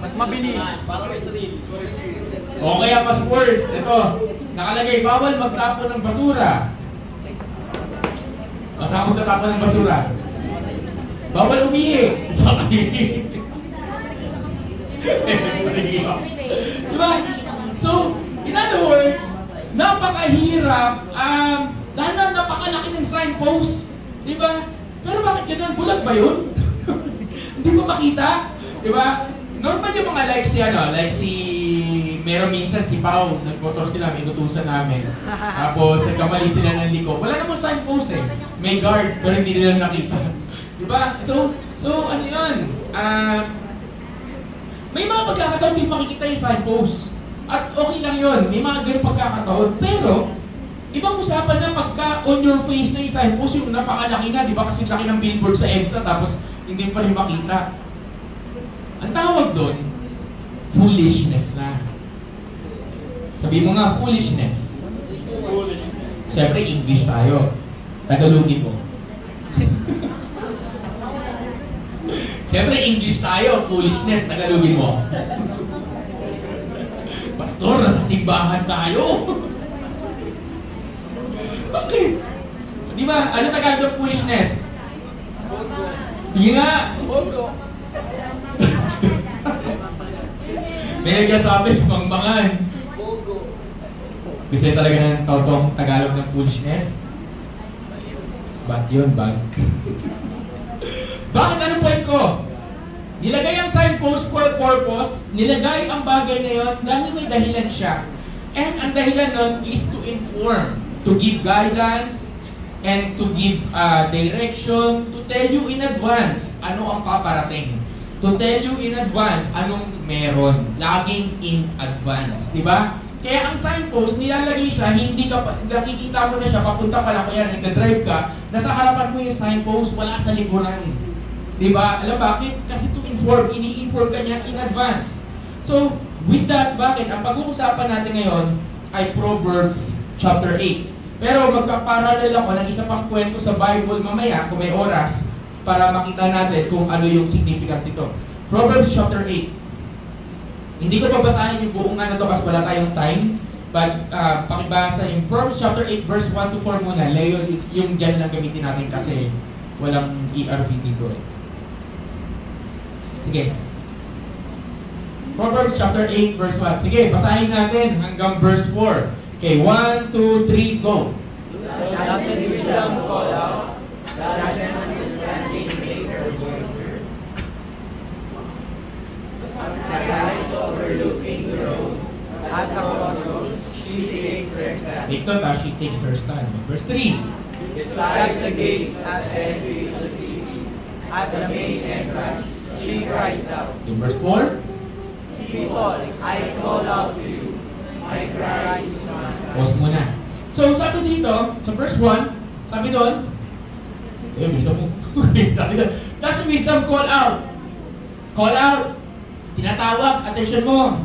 Mas mabilis. O kaya mas worse, ito, nakalagay, bawal magtapon ng basura. O saan magtatapon ng basura? Bawal umihi. Diba? So, in other words, napakahirap, napakalaki ng signpost. Diba? Pero bakit ganun? Bulag ba yun? Hindi mo makita? Diba? Normal yung mga like si meron minsan si Pao, nagmotor sila, may inutusan namin. Tapos nagkamali sila ng liko. Wala namang signpost eh. May guard, pero hindi nila nakita. Diba? So ano yun? May mga pagkakataon hindi makikita yung signpost. At okay lang yun, may mga ganyung pagkakataon. Pero, ibang usapan na pagka on your face na yung signpost, yung napakalaki na, di ba? Kasi laki ng billboard sa EDSA, tapos hindi pa rin makita. Ang tawag doon, foolishness na. Sabi mo nga, foolishness. Siyempre, English tayo. Tagalogin mo. Siyempre, English tayo. Foolishness. Tagalogin mo. Pastor, nasa simbahan tayo. Bakit? Di ba? Ano Tagalog ng foolishness? Hindi nga. May nagsasabi, mangmangan. Gusto niya talaga ng tautong Tagalog ng foolishness? Ba't yun, bag? Bakit? Anong point ko? Nilagay ang signpost for purpose, nilagay ang bagay na yun dahil may dahilan siya. And ang dahilan nun is to inform, to give guidance, and to give direction, to tell you in advance ano ang paparating. To tell you in advance anong meron. Laging in advance. Diba? Kaya ang signpost, nilalagay siya, hindi ka pa, nakikita mo na siya, papunta pa lang, kaya nagdadrive ka, nasa harapan mo yung signpost, wala sa likuran. Diba? Alam bakit? Kasi to inform, ini-inform ka niya in advance. So, with that, bakit? Ang pag-uusapan natin ngayon ay Proverbs chapter 8. Pero magkaparallel ako ng isa pang kwento sa Bible mamaya, kung may oras, para makita natin kung ano yung significance ito. Proverbs chapter 8. Hindi ko babasahin yung buong nga na ito kasi wala tayong time. But pakibasa yung Proverbs chapter 8 verse 1 to 4 muna. Leo, yung dyan lang gamitin natin kasi walang ERV dito eh. Sige. Proverbs chapter 8 verse 1. Sige, basahin natin hanggang verse 4. Okay, 1, 2, 3, go. Doesn't wisdom call out? Doesn't understanding make her voice heard? The eyes overlooking the road, at the crossroads, she takes her stand. Ito ta, she takes her stand. Verse 3. Beside the gates at the entry of the city, at the main entrance, she cries out. In verse 4. People, I call out to you. My cry is mine. Pause muna. So, sabi dito, sa verse 1, sabi doon, wisdom mo. Sabi doon, doesn't wisdom call out? Call out. Tinatawag. Attention mo.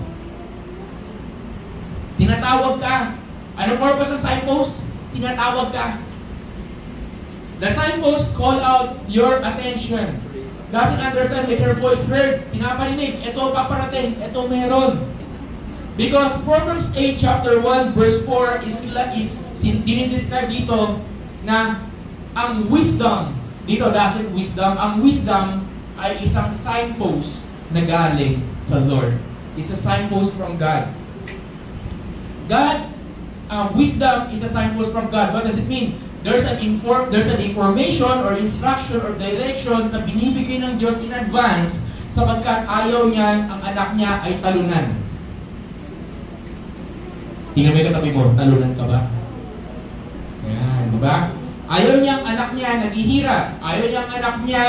Tinatawag ka. Ano purpose ng signpost? Tinatawag ka. The signpost call out your attention. Doesn't understand with her voice heard. Pinaparinig. Ito paparating. Ito meron. Because Proverbs 8 chapter 1 verse 4 is dinidescribe dito na ang wisdom, dito doesn't wisdom, ang wisdom ay isang signpost na galing sa Lord. It's a signpost from God. Wisdom is a signpost from God. What does it mean? There's an information or instruction or direction na binibigay ng Diyos in advance sapagkat ayaw niyan ang anak niya ay talunan. Tingnan mo yung katabi mo, talunan ka ba? Yan, di ba? Ayaw niya ang anak niya naghihirap. Ayaw niya ang anak niya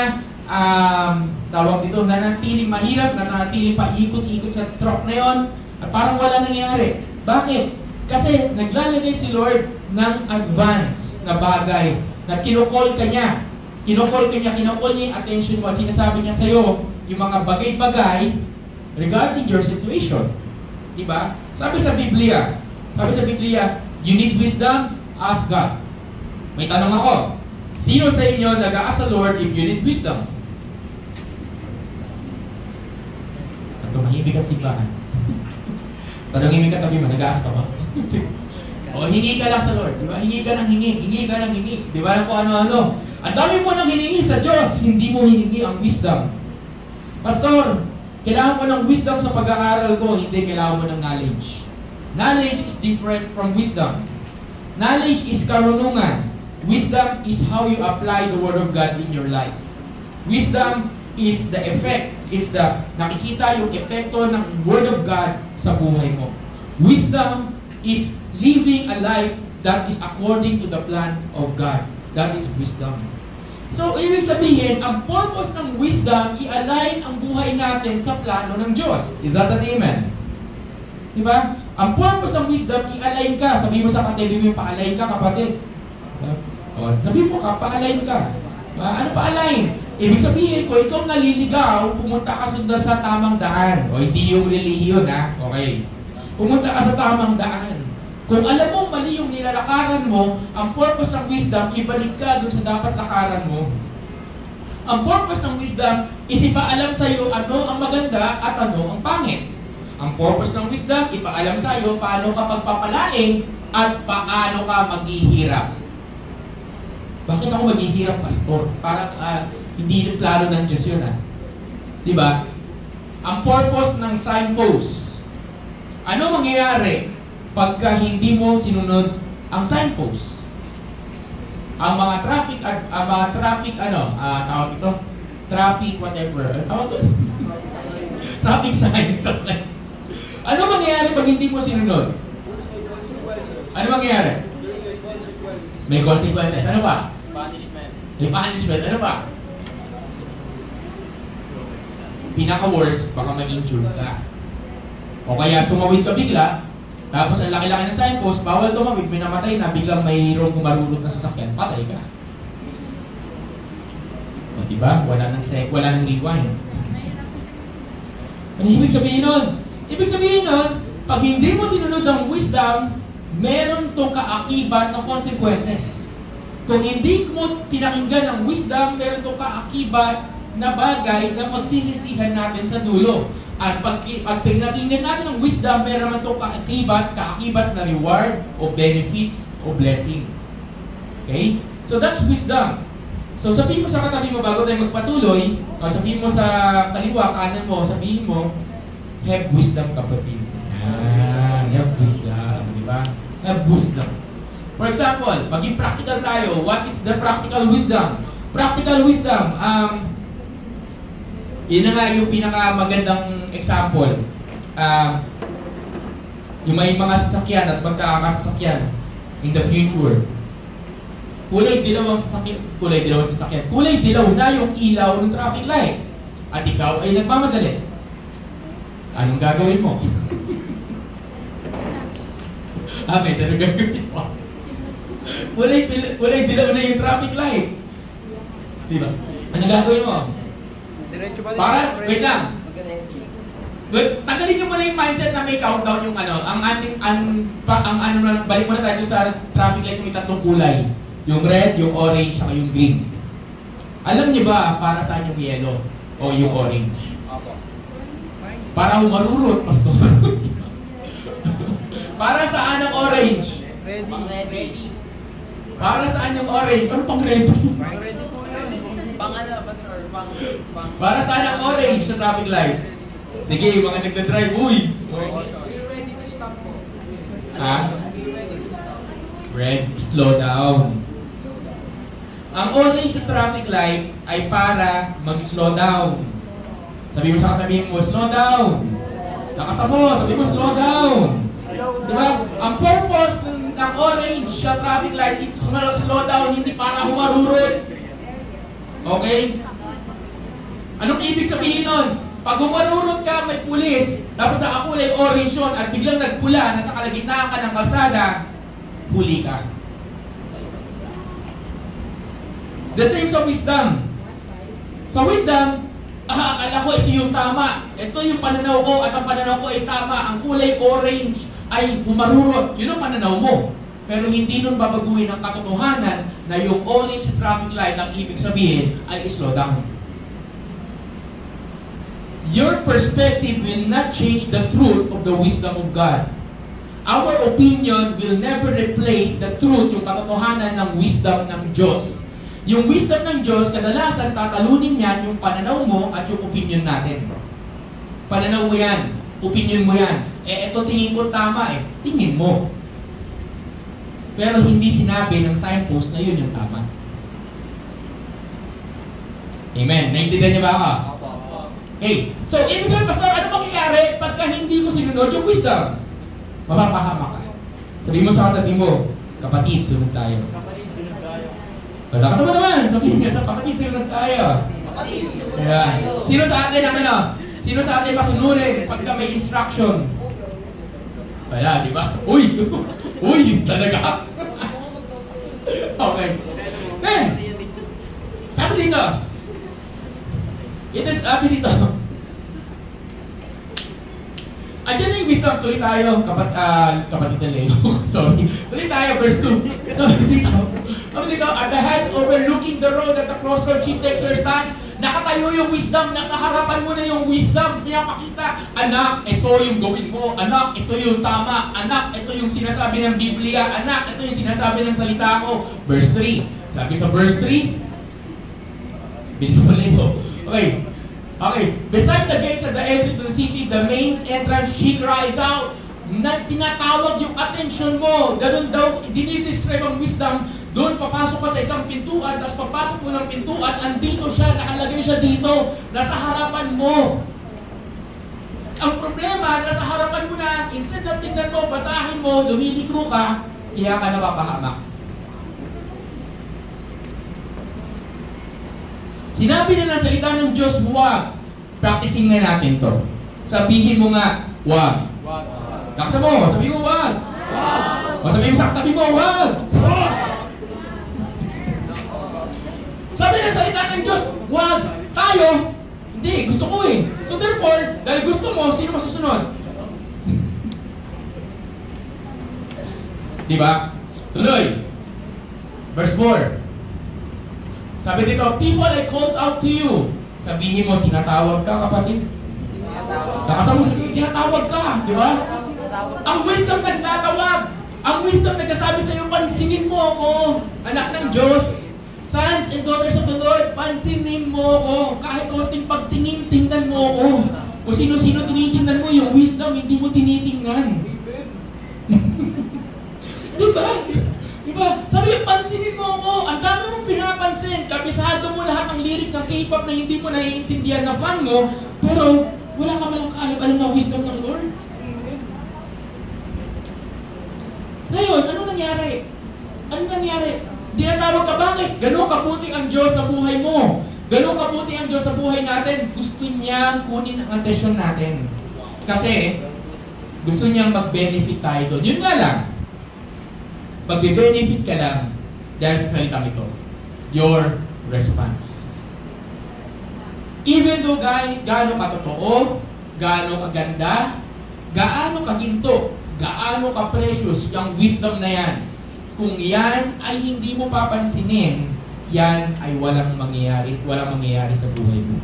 tawag dito, nanatiling mahirap, nanatiling paikot-ikot sa truck na yon at parang wala nangyayari. Bakit? Kasi naglalagay si Lord ng advance na bagay na kinukol ka niya. Kinukol niya yung attention mo at sinasabi niya sa'yo yung mga bagay-bagay regarding your situation. Diba? Sabi sa Biblia, you need wisdom? Ask God. May tanong ako, sino sa inyo nag-ask sa Lord if you need wisdom? At tumahimik ang simbahan. Tanongin mo katabi mo, nag-ask ka ba? O hingi ka lang sa Lord, di ba? Hingi ka ng hingi. Di ba kung ano-ano? Ang dami mo nang hiningi sa Diyos, hindi mo hiningi ang wisdom. Pastor, kailangan mo ng wisdom sa pag-aaral ko, hindi kailangan mo ng knowledge. Knowledge is different from wisdom. Knowledge is karunungan. Wisdom is how you apply the Word of God in your life. Wisdom is the effect, is the nakikita yung epekto ng Word of God sa buhay mo. Wisdom is living a life that is according to the plan of God. That is wisdom. So, ibig sabihin, ang purpose ng wisdom, i-align ang buhay natin sa plano ng Diyos. Is that an amen? Diba? Ang purpose ng wisdom, i-align ka. Sabi mo sa katabi mo, pa-align ka, kapatid. Sabi mo ka, pa-align ka. Ano pa-align? Ibig sabihin, kung ikaw naliligaw, pumunta ka sa tamang daan. O hindi yung relihiyon, ha? Okay. Pumunta ka sa tamang daan. Kung alam mo mali yung nilalakaran mo, ang purpose ng wisdom, ibalik ka dun sa dapat lakaran mo. Ang purpose ng wisdom is ipaalam sa iyo ano ang maganda at ano ang pangit. Ang purpose ng wisdom, ipaalam sa iyo paano ka pagpapalain at paano ka maghihirap. Bakit ako maghihirap, pastor? Parang hindi plano ng Diyos yun, Diba? Ang purpose ng signpost. Ano mangyayari pagka hindi mo sinunod ang signpost? Ang mga traffic, tawag ito? Traffic whatever. Tawag ito? Traffic signs. Ano mangyayari pag hindi mo sinunod? Ano mangyayari? May consequences. Ano ba? Punishment. May punishment. Ano ba? Pinaka-worst, baka ma-injure ka. O kaya tumawid ka bigla, tapos ang laki-laki ng signpost, bawal tumawid, may namatay na, biglang mayroong kumarulot na sasakyan, patay ka. O diba? Wala nang rewind. Ano ibig sabihin nun? Ibig sabihin nun, pag hindi mo sinunod ang wisdom, meron itong kaakibat ng consequences. Kung hindi mo pinakinggan ang wisdom, meron itong kaakibat na bagay na magsisisihan natin sa dulo. At pag pinakinggan natin ang wisdom, meron naman itong kaakibat na reward o benefits o blessing. Okay? So that's wisdom. So sabihin mo sa katabi mo bago tayo magpatuloy, o sabihin mo sa kaliwa, kanan mo, sabihin mo, have wisdom, kapatid. Have wisdom, di ba? Have wisdom. For example, maging practical tayo. What is the practical wisdom? Practical wisdom, yun na nga yung pinakamagandang example. Yung may mga sasakyan at magkakasasakyan in the future. Kulay dilaw ang sasakyan. Kulay dilaw na yung ilaw ng traffic light. At ikaw ay nagmamadali. Anong gagawin mo? May tanong gagawin mo. Kulay dilaw na yung traffic light. Diba? Anong gagawin mo? Wait lang. Tanggalin nyo muna yung mindset na may countdown yung balik muna tayo sa traffic light yung tatlong kulay. Yung red, yung orange, saka yung green. Alam niyo ba para saan yung yellow o yung orange? Para humarurot, pastor. Para saan ang orange? Ready. Para saan yung orange? Ano pang ready? Para saan ang orange sa traffic light? Sige, mga nagdadrive, uy! Ready to stop po. Red, slow down. Ang orange sa traffic light ay para mag-slow down. Sabi mo sa katabi mo, slow down! Nakasamo, sabi mo, slow down! Diba? Ang purpose ng orange sa traffic light is slow down, hindi para humarurot. Okay? Anong ibig sabihin nun? Pag humarurot ka, may pulis, tapos nakakulay orange yun, at biglang nagpula, nasa kalagitnaan ka ng kalsada, huli ka. The same sa wisdom. Sa wisdom, akala ko ito yung tama. Ito yung pananaw ko, at ang pananaw ko ay tama. Ang kulay orange ay humarurot. Yun ang pananaw mo. Pero hindi nun babaguhin ang katotohanan na yung orange traffic light ang ibig sabihin ay slow down. Your perspective will not change the truth of the wisdom of God. Our opinion will never replace the truth, yung katotohanan ng wisdom ng Diyos. Yung wisdom ng Diyos, kadalasan tatalunin yan yung pananaw mo at yung opinion natin. Pananaw mo yan, opinion mo yan. Ito tingin ko tama tingin mo. Pero hindi sinabi ng signpost na yun yung tama. Amen. Naintindihan niyo ba ako? Okay. So, ibig sabihin, pastor, ano mangyayari pagka hindi ko sinunod yung wisdom? Mapapahama ka. Sabihin mo sa katabi mo, kapatid, sunod tayo. Wala kasama naman. Sabihin niya sa kapatid, sunod tayo. Ayan. Sino sa atin ang ano? Sino sa atin masunurin pagka may instruction? Wala, di ba? Uy! Uy! Talaga! Okay. Then, sabi dito. Sabi dito. Andiyan na yung wisdom, tuloy tayo, kapatid na Leo. Sorry. Tuloy tayo, verse 2. Sabi dito, at the hands overlooking the road at the crossroad, she takes her stand. Nakatayo yung wisdom, nasa harapan mo na yung wisdom. Pinapakita, anak, ito yung gawin mo. Anak, ito yung tama. Anak, ito yung sinasabi ng Biblia. Anak, ito yung sinasabi ng salita ko. Verse 3. Sabi sa verse 3, bilis mo Leo. Okay. Okay, beside the gates at the entry to the city, the main entrance, she cries out. Tinatawag yung attention mo. Ganun daw, dinidescribe ang wisdom. Doon papasok ka sa isang pintuan, tapos papasok mo ng pintuan, andito siya, nakalagay siya dito, nasa harapan mo. Ang problema, nasa harapan mo na, instead na tingnan mo, basahin mo, lumilikro ka, kaya ka napapahamak. Sinabi na ng salita ng Diyos, huwag. Practicing na natin to. Sabihin mo nga, huwag. Laksa mo, sabihin mo, huwag. O sabihin mo sa katabi mo, huwag. Sabi ng salita ng Diyos, huwag. Tayo, hindi, gusto ko eh. So therefore, dahil gusto mo, sino masusunod? Diba? Tuloy. Verse 4. Sabi dito, people I called out to you. Sabihin mo, tinatawag ka, kapatid. Nakasama mo, tinatawag ka, di ba? Ang wisdom nagtatawag. Ang wisdom nagkasabi sa iyo, pansinin mo ako, anak ng Diyos. Sons and daughters of the Lord, pansinin mo ako. Kahit konting pagtingin, tingnan mo ako. Kung sino-sino tinitingnan mo, yung wisdom, hindi mo tinitingnan. Diba? Diba? Sabi, pansinin mo ako. Ang dami mong pinapansin. Kabisado mo lahat ng lyrics ng K-pop na hindi mo naiintindihan na fan mo, pero wala ka malang kaalam-alam na wisdom ng Lord. Ngayon, ano nangyari? Ano nangyari? Dinatawag ka, bakit? Ganun kabuti ang Diyos sa buhay mo. Ganun kabuti ang Diyos sa buhay natin. Gusto niyang kunin ang atensyon natin. Kasi, gusto niyang mag-benefit tayo doon. Yun nga lang. Magbe-benefit ka lang dahil sa salitang ito. Your response. Even though gaano ka totoo, gaano ka ganda, gaano ka ginto, gaano ka precious yung wisdom na yan, kung yan ay hindi mo papansinin, yan ay walang mangyayari sa buhay mo.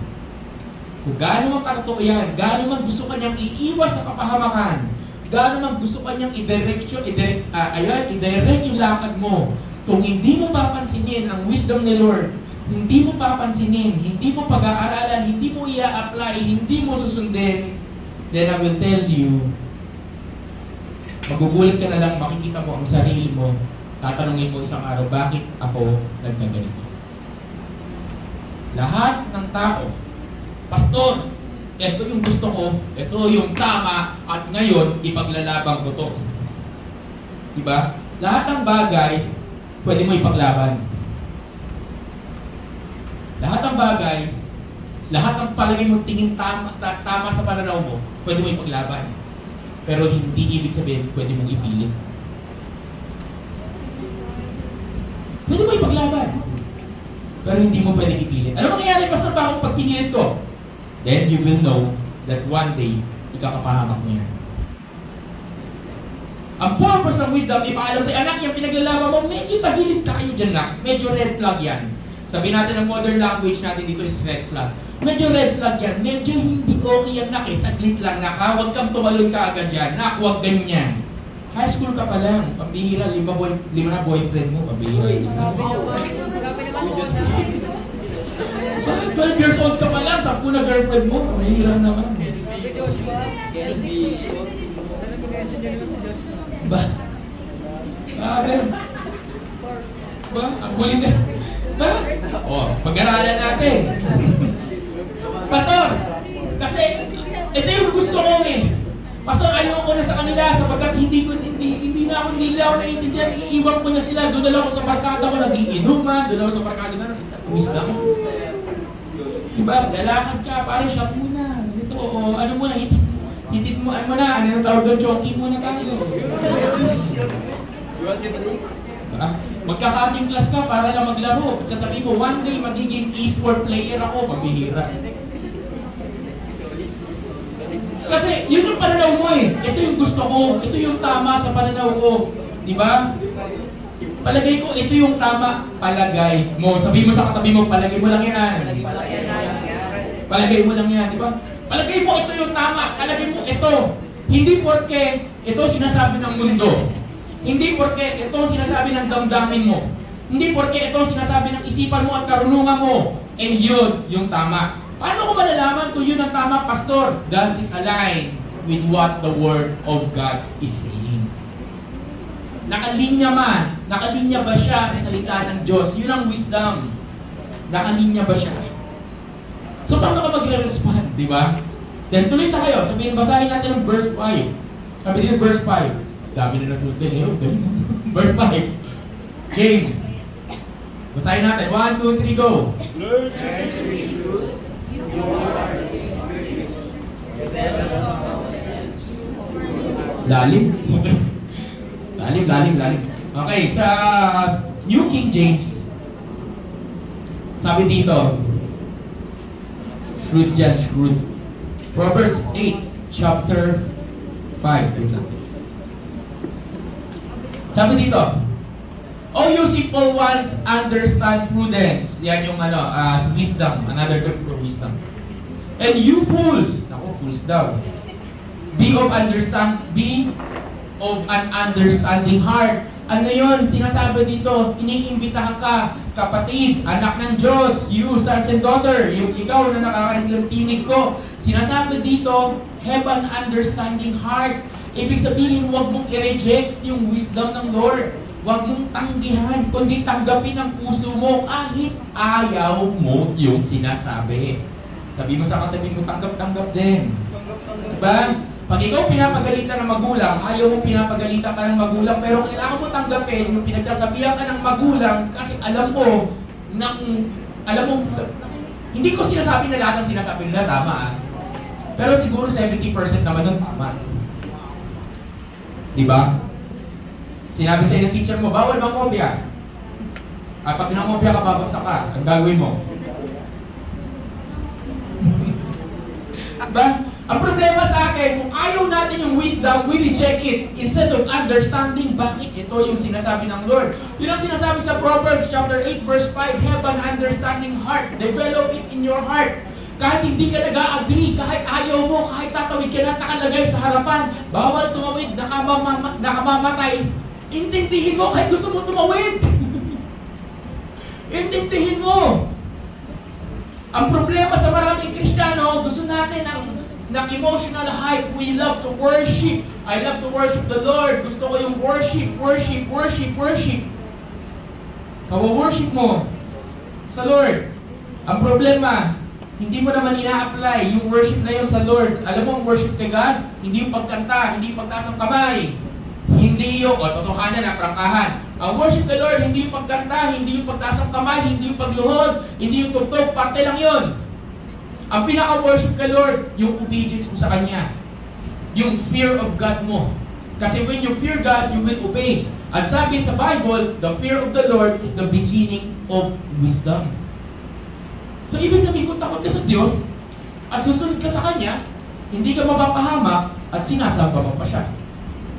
Kung gaano man katotoo yan, gaano man gusto ka niyang iiwas sa kapahamakan, gaano man gusto ka niyang i-direct yung lakad mo, kung hindi mo papansinin ang wisdom ni Lord, hindi mo papansinin, hindi mo pag-aaralan, hindi mo i-apply, hindi mo susundin, then I will tell you, magugulat ka na lang, makikita mo ang sarili mo, tatanungin mo isang araw, bakit ako nagkaganito? Lahat ng tao, pastor, ito yung gusto ko, ito yung tama, at ngayon, ipaglalaban ko to. Diba? Lahat ng bagay, pwede mo ipaglaban. Lahat ng bagay, lahat ng palagay mo tingin tama sa pananaw mo, pwede mo ipaglaban. Pero hindi ibig sabihin, pwede mong ipilit. Pwede mo ipaglaban. Pero hindi mo pwede ipilit. Ano mangyayari, pastor, bakit pag pinilit ko? Then you will know that one day, ikakapahamak mo yan. Ang purpose ng wisdom, ipaalam sa anak, yung pinaglalaban mo, medyo tagilid tayo dyan na. Medyo red flag yan. Sabi natin ang modern language natin dito is red flag. Medyo red flag yan. Medyo hindi okay yan, nak eh. Saglit lang, nak. Huwag kang tumalon ka agad yan. Nak, huwag ganyan. High school ka pa lang. Pambihira, 5 na boyfriend mo. Pambihira. 12 years old ka pa lang, 10 na girlfriend mo. Pambihira naman. Ba? Ba? Ang huli ka. Ba? O, pag-aralan natin. Pastor, kasi ito yung gusto ko eh. Pastor, ayoko na sa kanila sapagkat hindi na ako naiintindihan, iiwan ko na sila. Doon na lang ako sa barkada ko, nag-iinuman, doon lang ako sa barkada na, wisdom. Diba, lalakad ka, pare, shot muna. Ito, o ano muna, hitit mo, ano na, ano yung tawag doon, chonky muna tayo. Diba? Magkakating class ka para lang maglaro. At sasabihin mo, one day magiging e-sport player ako, mabihira. Kasi yun yung pananaw mo eh. Ito yung gusto ko. Ito yung tama sa pananaw ko. Di ba? Palagay ko, ito yung tama. Palagay mo. Sabihin mo sa katabi mo, palagay mo lang yan. Palagay mo lang yan. Di ba? Palagay mo, ito yung tama. Palagay mo, ito. Hindi porke ito sinasabi ng mundo. Hindi porke ito sinasabi ng damdamin mo. Hindi porke ito sinasabi ng isipan mo at karunungan mo. And yun, yung tama. Paano ko malalaman kung yun ang tama, Pastor? Does it align with what the Word of God is saying? Nakalinya ba siya sa salita ng Diyos? Yun ang wisdom. Nakalinya ba siya? So, paano ka magre-respond, di ba? Then, tuloy tayo. Sabihin, basahin natin ang verse 5. Sabi din verse 5. Dami na nasultin. Verse 5. James. Basahin natin. 1, 2, 3, go. Learn to be true. Lalim. Lalim. Okay, sa New King James, sabi dito, truth dyan, truth. Proverbs 8, chapter 5. Sabi dito, O you simple ones, understand prudence. Yan yung wisdom, another term for wisdom. And you fools, fools daw. Be of an understanding heart. Ano yun? Sinasabi dito, iniimbitahan ka, kapatid, anak ng Diyos, you sons and daughter, yung ikaw na nakakarinig ng tinig ko. Sinasabi dito, have an understanding heart. Ibig sabihin, huwag mong i-reject yung wisdom ng Lord. Huwag mong tanggihan, kundi tanggapin ang puso mo kahit ayaw mo yung sinasabi. Sabi mo sa katabi mo, tanggap din. Diba? Pag ikaw pinapagalitan ng magulang, ayaw mo pinapagalitan ka ng magulang, pero kailangan mo tanggapin yung pinagkasabihan ka ng magulang kasi alam mo, hindi ko sinasabi na lahat ng sinasabi nila tama pero siguro 70% naman yung tama. Diba? Sinabi sa ng teacher mo, bawal mangopya. At pag nangopya ka, babagsak ka. Ang gagawin mo? Diba? Ang problema sa akin, kung ayaw natin yung wisdom, we reject it. Instead of understanding, bakit ito yung sinasabi ng Lord? Yun ang sinasabi sa Proverbs chapter 8 verse 5, have an understanding heart. Develop it in your heart. Kahit hindi ka nag-a-agree, kahit ayaw mo, kahit tatawid ka na nakalagay sa harapan, bawal tumawid, nakamamatay, intindihin mo kahit gusto mo tumawid. Intindihin mo. Ang problema sa maraming Kristiyano, gusto natin ng emotional hype. We love to worship. I love to worship the Lord. Gusto ko yung worship. Kawa-worship mo sa Lord. Ang problema, hindi mo naman ina-apply yung worship na yun sa Lord. Alam mo ang worship kay God? Hindi yung pagkanta, hindi yung pagtaas ng kamay. Hindi yung, totohanan na prangkahan. Ang worship the Lord, hindi yung pagkanta, hindi yung pagtaas ng kamay, hindi yung pagluhod, hindi yung tugtog, parte lang yun. Ang pinaka-worship kay Lord, yung obedience mo sa Kanya. Yung fear of God mo. Kasi when you fear God, you will obey. At sabi sa Bible, the fear of the Lord is the beginning of wisdom. So, ibig sabihin kung takot ka sa Diyos, at susunod ka sa Kanya, hindi ka mapapahamak, at sinasamba mo pa siya.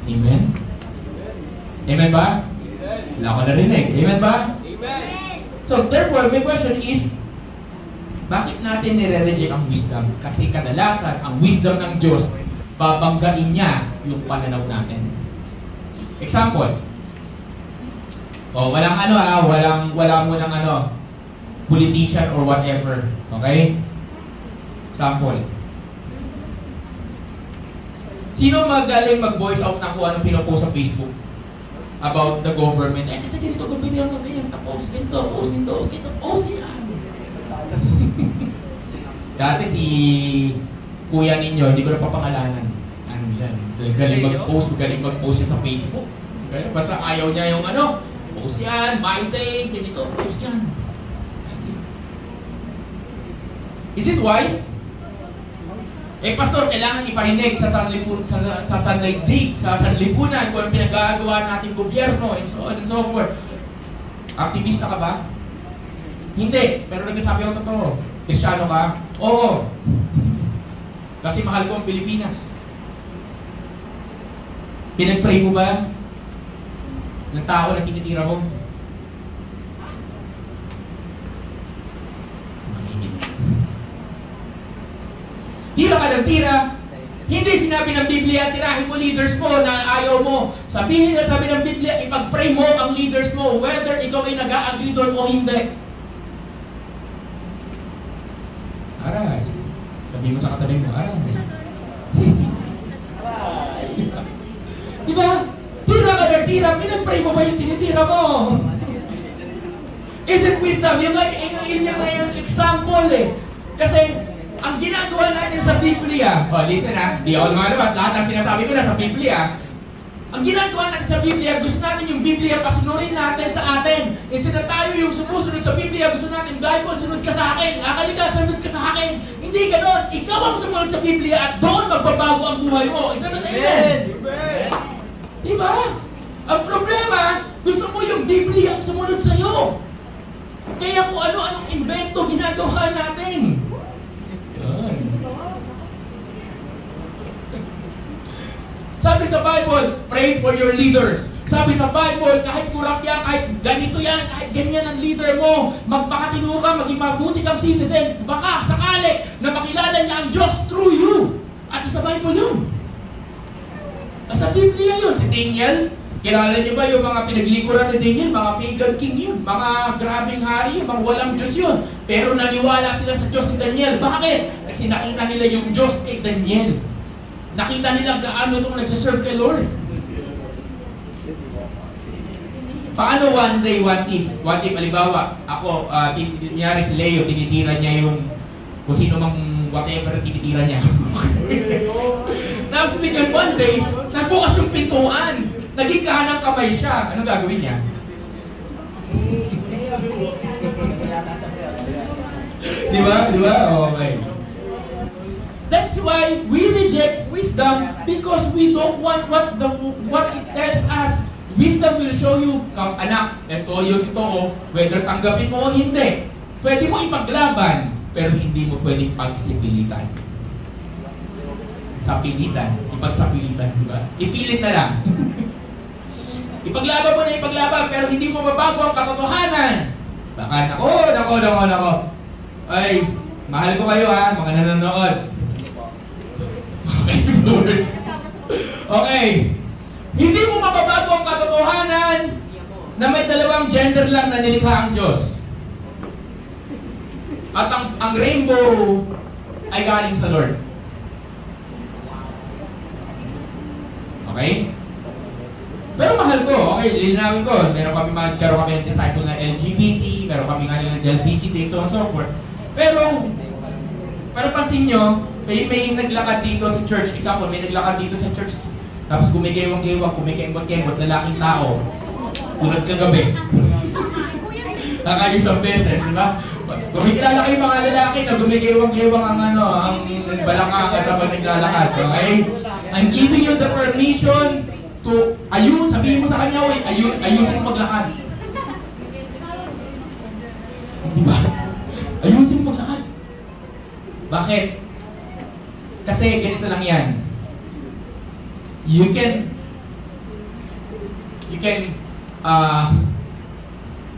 Amen? Amen ba? Wala ko narinig. Amen ba? Amen. So, therefore, my question is, bakit natin nire-reject ang wisdom? Kasi kadalasan, ang wisdom ng Diyos, babanggain niya yung pananaw natin. Example. Wala mo ng politician or whatever. Okay? Example. Sino magaling mag-voice out na kung anong pinopost sa Facebook about the government? Kasi ganito, gobyerno ganyan, post nito, post yan. Dati si kuya ninyo, hindi ko na papangalanan. Ano yan? Galing mag-post yun sa Facebook. Okay? Basta ayaw niya yung post yan, my day, ganito, post yan. Is it wise? Pastor, kailangan iparinig sa sanlipunan kung pinagagawa natin gobyerno and so on and so forth. Aktivista ka ba? Hindi. Pero nagsasabi ako totoo. Kristyano ka? Oo. Kasi mahal ko ang Pilipinas. Pinag-pray mo ba ng tao na tinitira mo? Tira ka ng tira. Hindi sinabi ng Biblia, tirahin mo leaders mo na ayaw mo. Sabi ng Biblia, ipag-pray mo ang leaders mo, whether ikaw ay nag-a-agree doon o hindi. Aray. Sabi mo sa katabi mo, aray. Diba? Tira ka ng tira, pinag-pray mo ba yung tinitira mo? Isn't wisdom? Yun yung example eh. Kasi, ang ginagawa natin sa Biblia, listen di ako lumalabas, lahat ng sinasabi ko na sa Biblia. Ang ginagawa natin sa Biblia, gusto natin yung Biblia pasunurin natin sa atin. Instead na tayo yung sumusunod sa Biblia, gusto natin, Bible, sunod ka sa akin, akalika, sunod ka sa akin. Hindi ganon, ikaw ang sumunod sa Biblia at doon magbabago ang buhay mo. Isa na tayo. Diba? Ang problema, gusto mo yung Biblia ang sumunod sa'yo. Kaya kung ano-anong invento ginagawa natin. Sabi sa Bible, pray for your leaders. Sabi sa Bible, kahit kurap yan, kahit ganito yan, kahit ganyan ang leader mo, magpakatino ka, maging mabuti kang citizen, baka sakali na makilala niya ang Diyos through you. At sa Bible yun. Sa Biblia yun. Si Daniel, kilala niyo ba yung mga pinaglikuran ni Daniel? Mga pagan king yun, mga grabing hari yun, mga walang Diyos yun. Pero naniwala sila sa Diyos ni Daniel. Bakit? Kasi nakita nila yung Diyos kay Daniel. Nakita nila gaano itong nagsaserve kay Lord. Paano one day, what if? What if, halimbawa, ako, nangyari si Leo, tinitira niya yung kung sino mang whatever tinitira niya. Tapos biglang one day, nagbukas yung pintuan. Naging kahanang kamay siya. Anong gagawin niya? Diba? Diba? Okay. That's why we reject wisdom because we don't want what it tells us. Wisdom will show you, anak, ito yung totoo, whether tanggapin mo o hindi. Pwede mo ipaglaban, pero hindi mo pwedeng pagsipilitan. Sapilitan, ipagsapilitan, diba? Ipilit na lang. Ipaglaban mo na ipaglaban, pero hindi mo mabago ang katotohanan. Baka, nako. Ay, mahal ko kayo ha, mga nanonood. Okay. Hindi mo mababago ang katotohanan na may dalawang gender lang na nilikha ang Diyos. At ang rainbow ay galing sa Lord. Okay? Pero mahal ko, okay, lilinawin ko. Meron kami ng disciple na LGBT, meron kami nga ng LGBT, so on and so forth. Pero pansin nyo, may naglakad dito sa church. Example, may naglakad dito sa church. Tapos kumikewang-kewang, kumikembot-kembot, lalaking tao. Tulad kagabi. Isang beses, di ba? Kumikilala kayo mga lalaki na kumikewang-kewang ang balakang habang naglalakad. Okay? I'm giving you the permission to sabihin mo sa kanya, ayusin mo maglakad. Di ba? Ayusin mo maglakad. Bakit? Kasi ganito lang yan. You can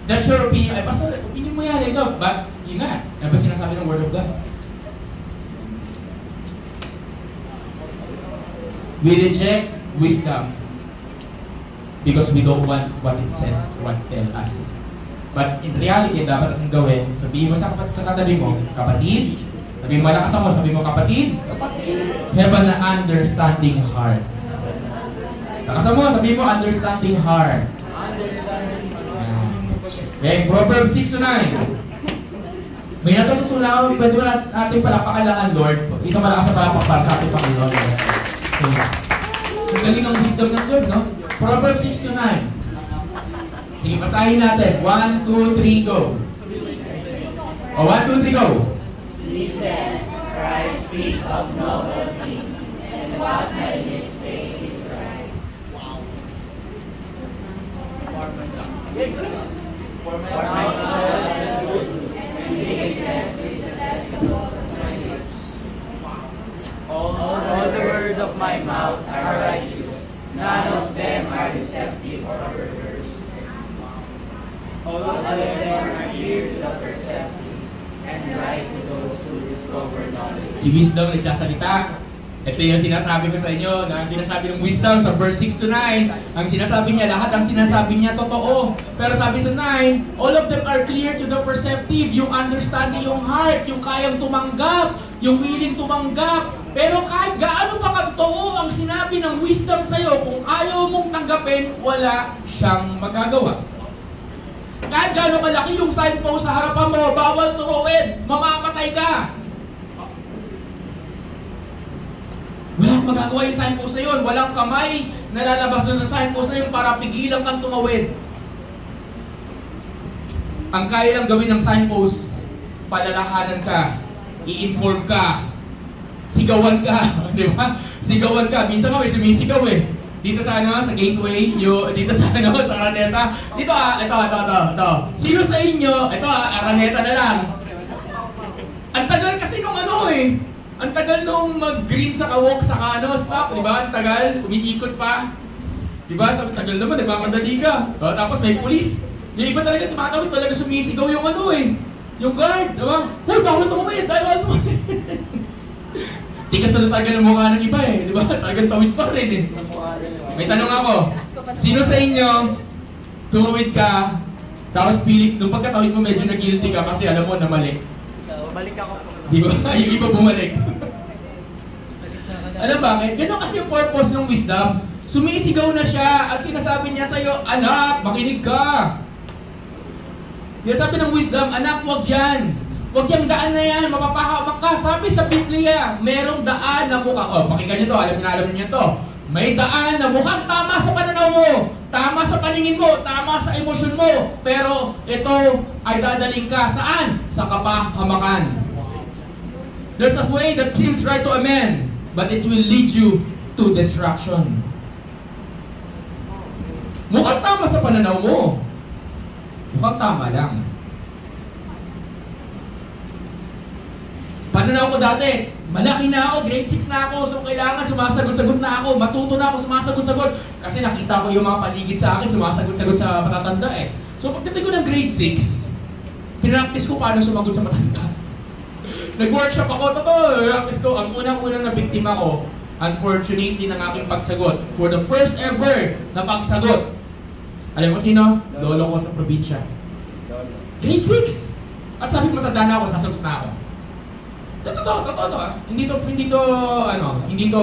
that's your opinion. Ay, basta opinion mo yan, ikaw. But, yun nga, ano ba sinasabi ng Word of God? We reject wisdom because we don't want what it says, what it tells us. But in reality, dapat ang gawin, sabihin mo sa katabi mo, kapatid, sabihin mo malakas mo, sabihin mo kapatid, have an understanding heart. Nakasama mo, sabihin mo, understanding heart. Okay, Proverbs 6-9. May natutunan, pwede mo natin palakpakan Lord. Isang malakas sa palakpak para sa ating Panginoon. Ang galing ng wisdom ng Lord, no? Proverbs 6-9. Sige, basahin natin. 1, 2, 3, go. O, 1, 2, 3, go. Listen, Christ speak of noble things, and what my lips say is right. For my mouth is good, and wickedness is detestable to my lips. All the words of my mouth are righteous. None of them are deceptive or perverse. All of them are clear to the perceptive and right to those who discover knowledge. Si Wisdom nagsasalita. Ito yung sinasabi ko sa inyo, na ang sinasabi ng Wisdom sa verse 6 to 9, ang sinasabi niya, lahat ang sinasabi niya totoo. Pero sabi sa 9, all of them are clear to the perceptive, yung understanding, yung heart, yung kayang tumanggap, yung willing tumanggap. Pero kahit gaano pa katotoo ang sinabi ng Wisdom sa'yo, kung ayaw mong tanggapin, wala siyang magagawa. Kahit gaano kalaki yung signpost sa harapan mo, bawal turuin, mamamatay ka. Walang magagawa yung signpost na yun. Walang kamay na lalabas doon sa signpost na yun para pigilan kang tumawid. Ang kaya lang gawin ng signpost, palalahanan ka, i-inform ka, sigawan ka, di ba? Sigawan ka. Minsan kami sumisigaw eh. Dito sa sa gateway, dito sa sa Araneta. Dito ito. Sino sa inyo? Ito Araneta na lang. Ang tagal kasi nung ang tagal nung mag-green sa kawok sa stop, di ba? Ang tagal, umiikot pa. Di ba? Sabi, tagal naman, nagmamadali ka. Tapos may pulis. Yung iba talaga, tumatawid talaga sumisigaw yung yung guard, di ba? Hoy, bawal tumawid, bawal tumawid. Tigas na talaga ng mukha ng iba eh, di ba? Talagang tawid pa rin eh. May tanong ako, sino sa inyo, tumawid ka, tapos pilit, nung pagkatawid mo medyo nag-guilty ka kasi alam mo na mali. Balik ako po. Di ba? Yung iba bumalik. Alam bakit? Ganun kasi yung purpose ng Wisdom. Sumisigaw na siya at sinasabi niya sa'yo, anak, makinig ka. Sinasabi ng Wisdom, anak, wag yan. Wag yung daan na yan, mapapahamak ka. Sabi sa Biblia, merong daan na mukhang, pakinggan niyo to, alam niyo to. May daan na mukhang tama sa pananaw mo, tama sa paningin mo, tama sa emosyon mo. Pero ito ay dadaling ka saan? Sa kapahamakan. There's a way that seems right to a man, but it will lead you to destruction. Mukhang tama sa pananaw mo. Mukhang tama lang. Pananaw ko dati, malaki na ako, grade 6 na ako, so kailangan sumasagot-sagot na ako, matuto na ako sumasagot-sagot. Kasi nakita ko yung mga paligid sa akin, sumasagot-sagot sa matatanda eh. So pagdating ko ng grade 6, pinractice ko paano sumagot sa matanda. Nag-workshop ako, practice ko. Ang unang-unang na biktima ko, unfortunately, ng aking pagsagot. For the first ever na pagsagot. Alam mo sino? Lolo ko sa probinsya. Grade 6! At sabi ko, matanda na ako, nakasagot na ako. Totoo to ah. Hindi to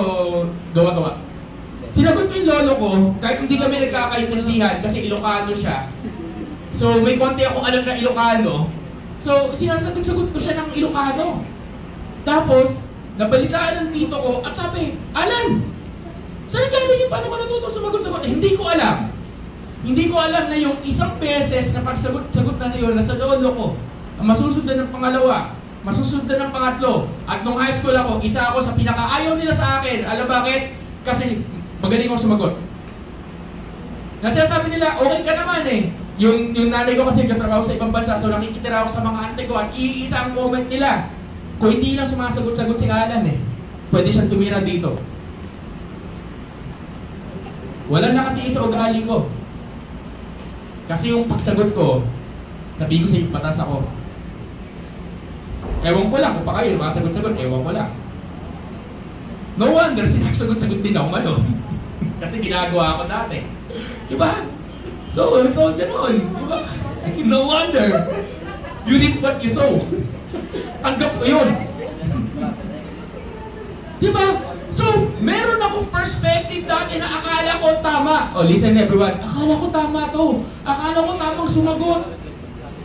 gawa-gawa. Sinagot ko yung lolo ko, kahit hindi kami nagkakaintindihan kasi Ilocano siya. So may konti akong alam na Ilocano. So sinasagot ko siya ng Ilocano. Tapos, nabalitaan ng tito ko at sabi, Alan! Saan galing yung paano ka natuto sumagot-sagot? Hindi ko alam. Hindi ko alam na yung isang beses na pagsagot-sagot na yun, nasa lolo ko, masusundan ng pangalawa, masusundan ng pangatlo. At nung high school ako, isa ako sa pinakaayaw nila sa akin. Alam bakit? Kasi magaling ako sumagot. Nasasabi nila, okay ka naman eh. Yung nanay ko kasi nagtatrabaho sa ibang bansa, so nakikitira ako sa mga ante ko at iisa ang comment nila. Kung hindi lang sumasagot-sagot si Alan eh, pwede siyang tumira dito. Walang nakatiis sa ugali ko. Kasi yung pagsagot ko, sabi ko sa'yo, patas ako. Ewan ko lang, kung pa kayo, makasagot-sagot, ewan ko lang. No wonder, sinasagot-sagot din ako ngayon. Kasi ginagawa ko dati. Diba? So, ikaw siya noon. Diba? No wonder. You reap what you sow. Tanggap ko yun. Diba? So, meron akong perspective dati na akala ko tama. Oh, listen everyone. Akala ko tama to. Akala ko tamang sumagot.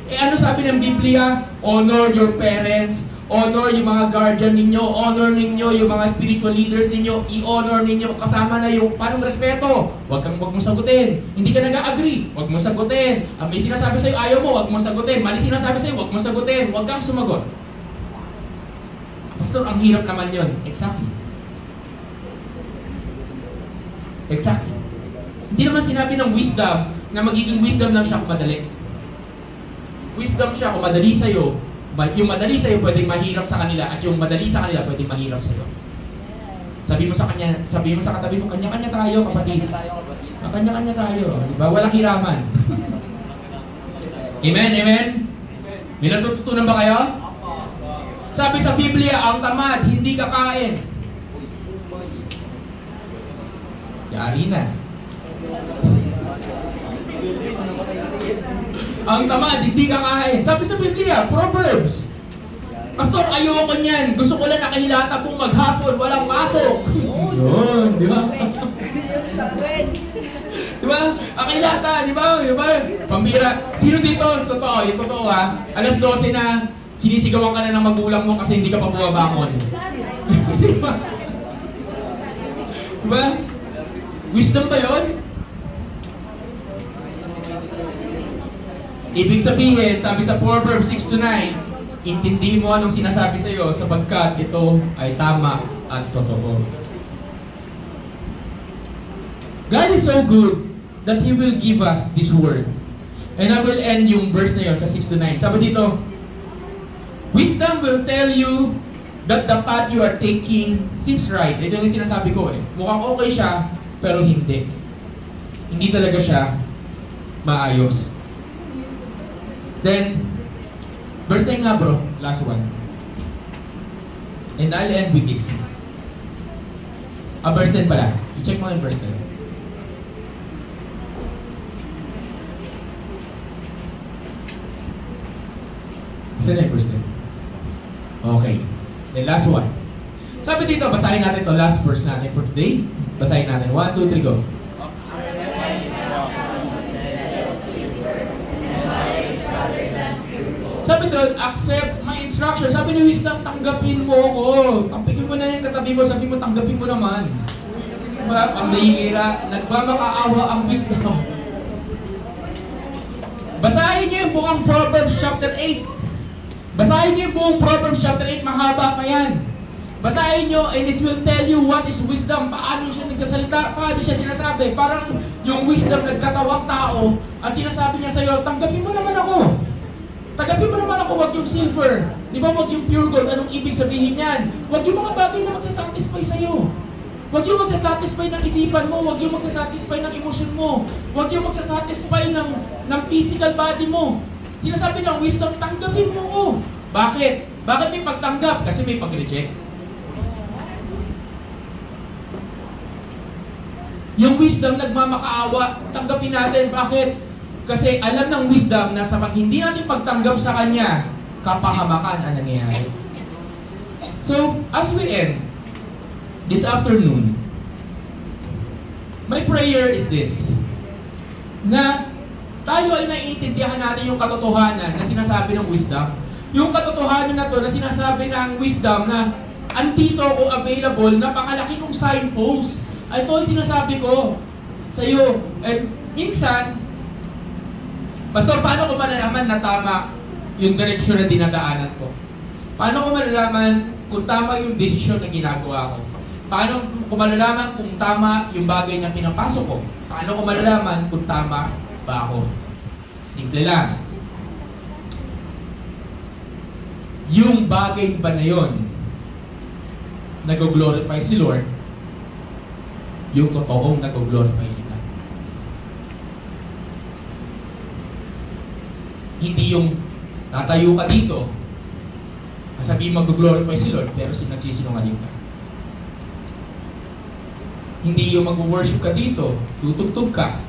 Eh ano sabi ng Biblia? Honor your parents. Honor yung mga guardian ninyo. Honor ninyo yung mga spiritual leaders ninyo. I-honor ninyo. Kasama na yung panong respeto. Huwag mong sagutin. Hindi ka nag-agree. Huwag mong sagutin. May sinasabi sa'yo ayaw mo. Huwag mong sagutin. Mali sinasabi sa'yo. Huwag mong sagutin. Huwag kang sumagot. Pastor, ang hirap naman yun. Exactly. Exactly. Hindi naman sinabi ng wisdom na magiging wisdom lang siya kung madali. Wisdom siya kung madali sa'yo. Yung madali sa'yo pwedeng mahirap sa kanila at yung madali sa kanila pwedeng mahirap sa'yo. Sabi mo sa katabi mo, kanya-kanya tayo, kapatid. Kanya-kanya tayo, di ba? Walang hiraman. Amen, amen? May natututunan ba kayo? Sabi sa Biblia, ang tamad, hindi kakain. Yari na. Ang tamad, hindi kakain. Sabi sa Biblia, Proverbs. Pastor, ayoko niyan. Gusto ko lang nakahilata pong maghapon, walang pasok. Yun, di ba? Di ba? Nakahilata, di ba? Di ba? Pambira. Sino dito? Totoo, yung totoo ha. Alas 12 na, sinisigawan ka na ng magulang mo kasi hindi ka pa bumabangon. Di ba? Di ba? Wisdom ba yun? Ibig sabihin, sabi sa Proverbs 6-9, intindihin mo anong sinasabi sa iyo sapagkat ito ay tama at totoo. God is so good that He will give us this word. And I will end yung verse na yun sa 6-9. Sabi dito, wisdom will tell you that the path you are taking seems right. Ito yung sinasabi ko eh. Mukhang okay siya, pero hindi. Hindi talaga siya maayos. Then, verse 9 nga bro, last one. And I'll end with this. Verse 10 pala. I-check mo yung verse 10. Isa na yung verse 10. Okay. Then last one. Sabi dito, basahin natin to last verse natin for today. Basahin natin. 1, 2, 3, go. Sabi doon, accept my instruction. Sabi ni Wisdom, tanggapin mo ako. Tapikin mo na yung katabi mo, sabi mo, tanggapin mo naman. Diba? Ang nahihira, nagmamakaawa ang Wisdom. Basahin niyo yung buong Proverbs chapter 8. Basahin niyo yung buong Proverbs chapter 8, mahaba pa yan. Basahin niyo and it will tell you what is wisdom. Paano siya nagkasalita, paano siya sinasabi. Parang yung Wisdom nagkatawang tao at sinasabi niya sa'yo, tanggapin mo naman ako. Tanggapin mo naman ako, wag yung silver. Di ba, wag yung pure gold. Anong ibig sabihin yan? Wag yung mga bagay na magsasatisfy sa'yo. Wag yung magsasatisfy ng isipan mo. Wag yung magsasatisfy ng emosyon mo. Wag yung magsasatisfy ng physical body mo. Sinasabi ng Wisdom, tanggapin mo ko. Bakit? Bakit may pagtanggap? Kasi may pag-reject. Yung Wisdom nagmamakaawa, tanggapin natin. Bakit? Kasi alam ng Wisdom na sa pag hindi natin pagtanggap sa Kanya, kapahamakan ang nangyayari. So, as we end this afternoon, my prayer is this, na tayo ay naiintindihan natin yung katotohanan na sinasabi ng Wisdom. Yung katotohanan na to na sinasabi ng Wisdom na andito o available, napakalaki ng signpost. Ito ay sinasabi ko sa iyo. And minsan, Pastor, paano ko malalaman na tama yung direksyon na dinadaanan ko? Paano ko malalaman kung tama yung desisyon na ginagawa ko? Paano ko malalaman kung tama yung bagay na pinapasok ko? Paano ko malalaman kung tama ba ako? Simple lang. Yung bagay ba na yun, nag-glorify si Lord, yung totoong nag-glorify si God. Hindi yung tatayo ka dito, sabihin mag-glorify si Lord, pero nagsisinungaling ka. Hindi yung mag-worship ka dito, tutugtog ka,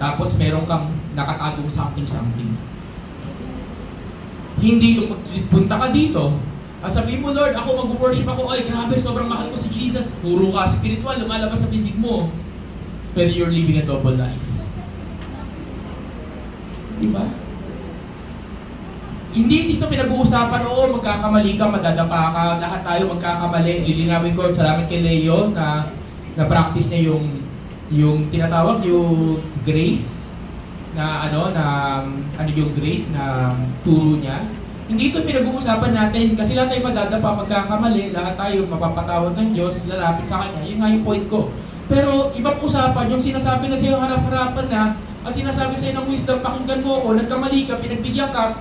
tapos meron kang nakatagong something. Hindi yung punta ka dito, sabihin mo, Lord, ako mag-worship ako, ay grabe, sobrang mahal ko si Jesus. Puro ka spiritual, lumalabas sa pindig mo, pero you're living a double life. Diba? Hindi dito pinag-uusapan, oo, magkakamali ka, madadapa ka, lahat tayo magkakamali. Lilinawin ko, salamat kay Leo na practice niya yung tinatawag yung grace na yung grace na turo niya. Hindi ito pinag-uusapan natin kasi lahat tayo madadapa, magkakamali, lahat tayo mapapatawad ng Diyos, lalapit sa Kanya. Yun nga yung point ko. Pero ibang usapan, yung sinasabi na sa'yo harap-harapan na, at sinasabi sa'yo ng Wisdom, pakinggan mo ako, nagkamali ka, pinagbigyan ka,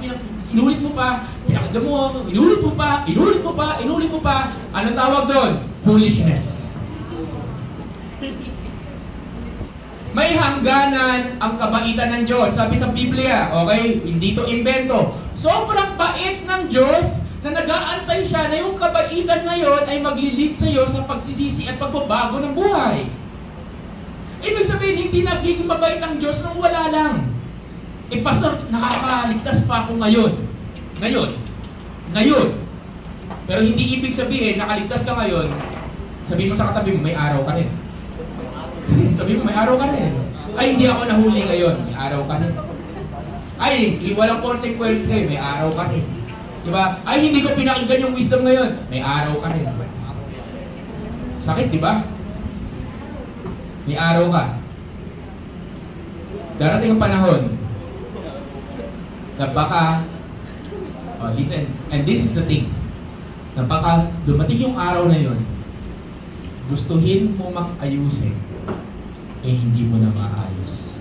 inulit mo pa, pinakinggan mo, inulit mo pa, inulit mo pa, inulit mo pa. Anong tawag doon? Foolishness. May hangganan ang kabaitan ng Diyos. Sabi sa Biblia, okay? Hindi to invento. Sobrang bait ng Diyos na nag-aantay siya na yung kabaitan na yon ay maglilid sa iyo sa pagsisisi at pagbabago ng buhay. Ibig sabihin, hindi nagiging mabait ang Diyos nang wala lang. Pastor, nakakaligtas pa ako ngayon. Ngayon. Pero hindi ibig sabihin, nakaligtas ka ngayon, sabihin mo sa katabi mo, may araw ka rin. Sabihin mo, may araw ka rin. Ay, hindi ako nahuli ngayon, may araw ka rin. Ay, walang consequence eh, may araw ka rin. Diba? Ay, hindi ko pinakinggan yung wisdom ngayon, may araw ka rin. Sakit, diba? May araw ka. Darating ang panahon na baka, listen, and this is the thing, na baka dumating yung araw na yon, gustuhin mo mang ayusin, eh hindi mo na maayos.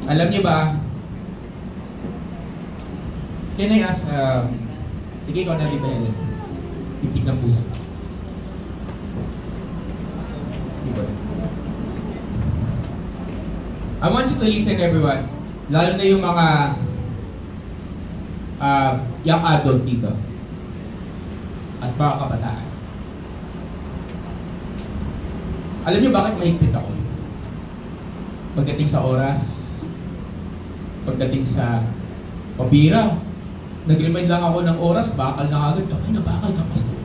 Alam niyo ba, can I ask, sige ikaw na dito Ellen, titig ng puso. I want you to listen everyone, lalo na yung mga young adult dito at mga kabataan. Alam niyo bakit mahigpit ako? Pagdating sa oras, pagdating sa pabira, nag-remind lang ako ng oras, bakal na agad. Ay, nabakal ka, pastor.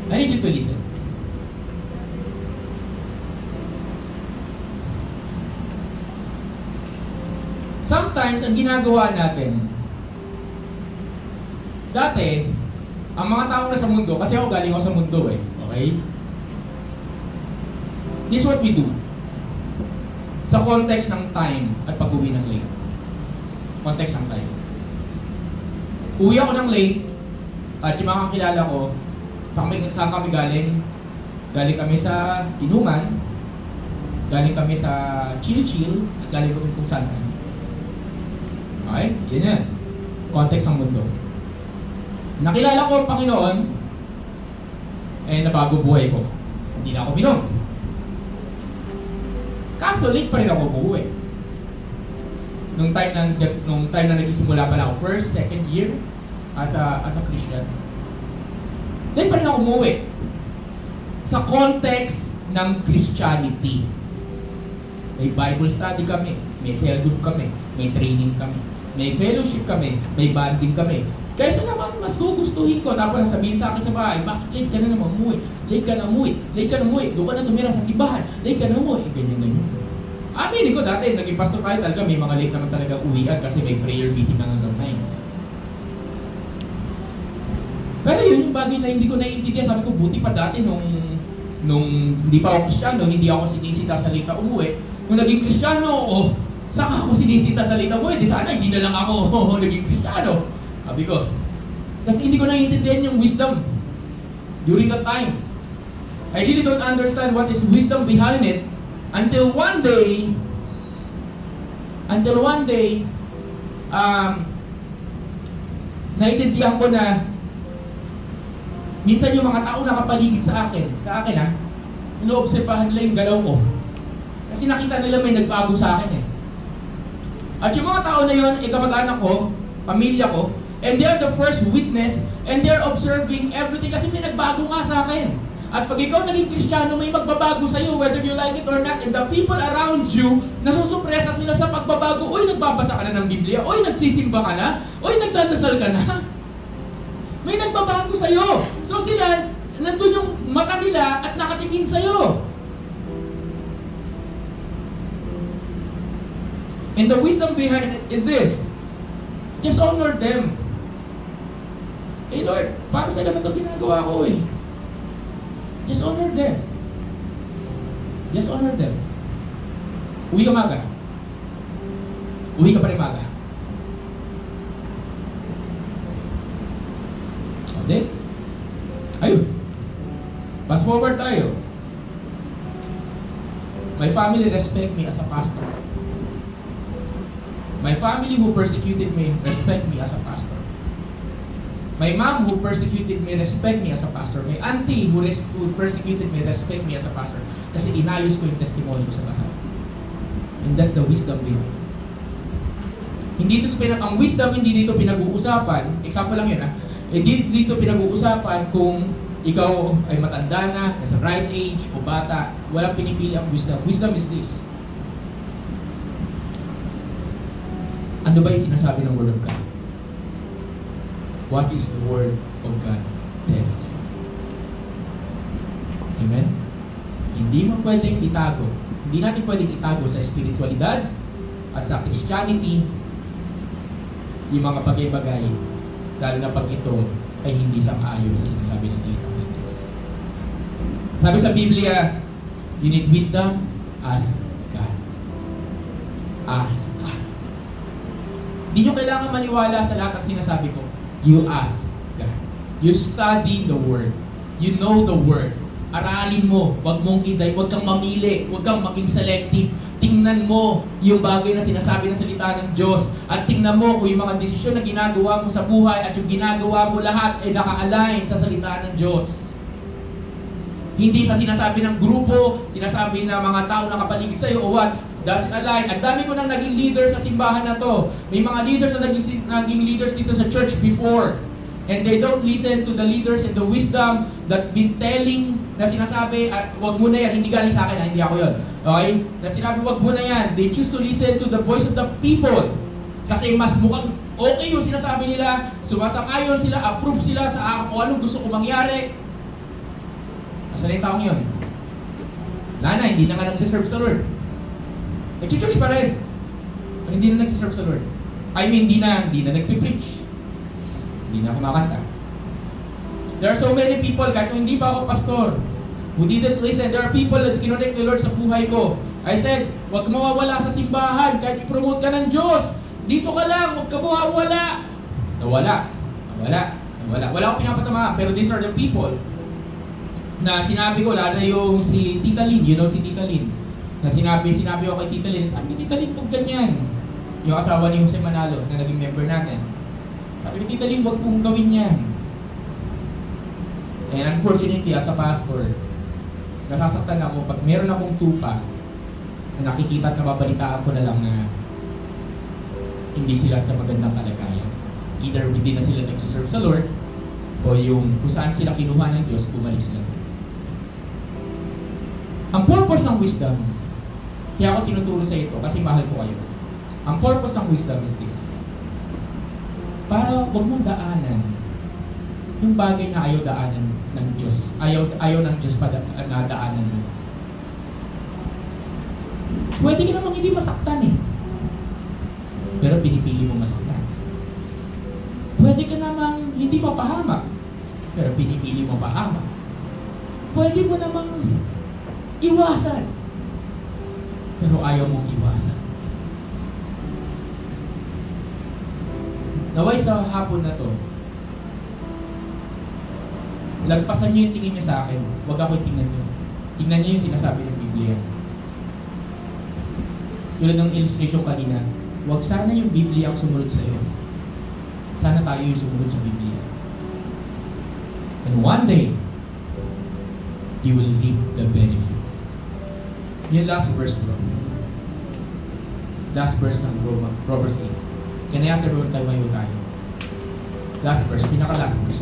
I need you to listen. Sometimes, ang ginagawa natin, dati, ang mga tao na sa mundo, kasi ako galing ako sa mundo eh, okay? This is what we do. Sa context ng time at pag-uwi ng late. Context ng time. Uwi ako ng late, at yung mga kakilala ko, saan kami galing? Galing kami sa inuman, galing kami sa chill-chill, at galing kami kung saan. Okay? Yan yan. Context ng mundo. Nakilala ko ang Panginoon, eh nabago buhay ko. Hindi na ako minom. Kaso late pa rin ako buhay. Nung time na nagsisimula pa lang ako, first, second year, as a Christian. Late pa rin ako umuwi. Sa context ng Christianity. May Bible study kami, may cell group kami, may training kami, may fellowship kami, may banding kami. Kaysa naman, mas gugustuhin ko. Tapos sabihin sa akin sa bahay, bakit late ka na naman umuwi? Late ka na umuwi. Late ka na umuwi. Doon ka na tumira sa simbahan. Late ka na umuwi. Ganyan. Aminin ko dati, naging pastor kahit talaga, may mga late naman talaga uwian kasi may prayer meeting na hanggang 9. Pero yun yung bagay na hindi ko naiintindihan. Sabi ko, buti pa dati nung hindi pa ako Kristiyano, hindi ako sinisita sa late na umuwi. Nung naging Kristiyano, saka ako sinisita sa late na umuwi, di sana hindi na lang ako naging Kristiyano. Sabi ko, kasi hindi ko naiintindihan yung wisdom during that time. I really don't understand what is wisdom behind it until one day, naiintindihan ko na minsan yung mga tao nakapaligid sa akin inoobserbahan nila yung galaw ko. Kasi nakita nila may nagbago sa akin eh. At yung mga tao na yun, kamag-anak ko, pamilya ko, and they are the first witness, and they are observing everything kasi may nagbago nga sa akin. At pag ikaw naging Kristiyano, may magbabago sa iyo, whether you like it or not, and the people around you, nasusupresa sila sa pagbabago. Uy, nagbabasa ka na ng Biblia. Uy, nagsisimba ka na. Uy, nagdadasal ka na. May nagbabago sa iyo. So sila, nandun yung mata nila at nakatingin sa iyo. And the wisdom behind it is this. Just honor them. Eh Lord, para sa naman ito ginagawa ko eh. Just honor them. Just honor them. Uwi ka maga. Uwi ka pa rin maga. Okay? Ayun. Fast forward tayo. My family respect me as a pastor. My family who persecuted me respect me as a pastor. My mom who persecuted me respect me as a pastor. My auntie who persecuted me respect me as a pastor. Kasi inayos ko yung testimony ko sa lahat. And that's the wisdom dito. Ang wisdom hindi dito pinag-uusapan. Example lang yun dito pinag-uusapan kung ikaw ay matanda na, nasa right age o bata. Walang pinipili ang wisdom. Wisdom is this. Ano ba yung sinasabi ng Word of God? What is the Word of God tells you? Amen? Hindi mo pwedeng itago. Hindi natin pwedeng itago sa spiritualidad at sa Christianity yung mga bagay-bagay, lalo na pag ito ay hindi sang-ayon sa sinasabi ng salita ng Diyos. Sabi sa Biblia, you need wisdom, ask God. Ask God. Hindi nyo kailangan maniwala sa lahat ng sinasabi ko. You ask God. You study the Word. You know the Word. Aralin mo. Huwag mong iday. Huwag kang mamili. Huwag kang maging selective. Tingnan mo yung bagay na sinasabi ng salita ng Diyos. At tingnan mo kung yung mga desisyon na ginagawa mo sa buhay at yung ginagawa mo lahat ay naka-align sa salita ng Diyos. Hindi sa sinasabi ng grupo, sinasabi ng mga tao na kapaligid sa'yo o what, doesn't align. Ang dami ko nang naging leader sa simbahan na to. May mga leaders na naging leaders dito sa church before. And they don't listen to the leaders and the wisdom that been telling na sinasabi, at wag mo na yan, hindi galing sa akin, hindi ako yun. Okay? Na sinabi, wag mo na yan. They choose to listen to the voice of the people. Kasi mas mukhang okay yung sinasabi nila, sumasang-ayon sila, approve sila sa kung anong gusto ko mangyari. Nasaan yung taong yun? Wala na, hindi na nga nagsiserve sa Lord. Nag-church pa rin. Pero hindi na nagsiserve sa Lord. I mean, hindi na nagpipreach. Hindi na kumakanta. There are so many people, kahit kung hindi pa ako pastor, who didn't listen. There are people that kinonect the Lord sa buhay ko. I said, huwag mawawala sa simbahan, kahit i-promote ka ng Diyos. Dito ka lang, huwag ka mawawala. Nawala. Wala akong pinapatama, pero these are the people na sinabi ko, lalo yung si Tita Lynn, you know si Tita Lynn, na sinabi ko kay Tita Lynn, sabi Tita Lynn, huwag ganyan. Yung asawa ni Jose Manalo, na naging member natin. Sabi ko, Tita Lynn, huwag pong gawin yan. And unfortunately, as a pastor, nasasaktan ako pag meron akong tupa na nakikita at nababalitaan ko na lang na hindi sila sa magandang kalagayan. Either hindi na sila nag-serve sa Lord o yung kung saan sila kinuha ng Diyos, bumalik sila. Ang purpose ng wisdom, kaya ako tinuturo sa ito kasi mahal ko kayo. Ang purpose ng wisdom is this. Para huwag mong daanan yung bagay na ayaw daanan ng Diyos. Ayaw ng Diyos na daanan mo. Pwede ka namang hindi masaktan eh. Pero pinipili mo masaktan. Pwede ka namang hindi mapahamak. Pero pinipili mo pahamak. Pwede mo namang iwasan. Pero ayaw mong iwasan. Naway sa hapon na to, lagpasan nyo yung tingin nyo sa akin. Huwag ako tingnan nyo. Tingnan nyo yung sinasabi ng Biblia. Tulad ng illustration kanina, huwag sana yung Biblia ang sumunod sa iyo. Sana tayo yung sumunod sa Biblia. And one day, you will reap the benefits. Yung last verse bro. Last verse ng Proverbs 8. Can I ask everyone tayo tayo? Last verse, pinaka-last verse.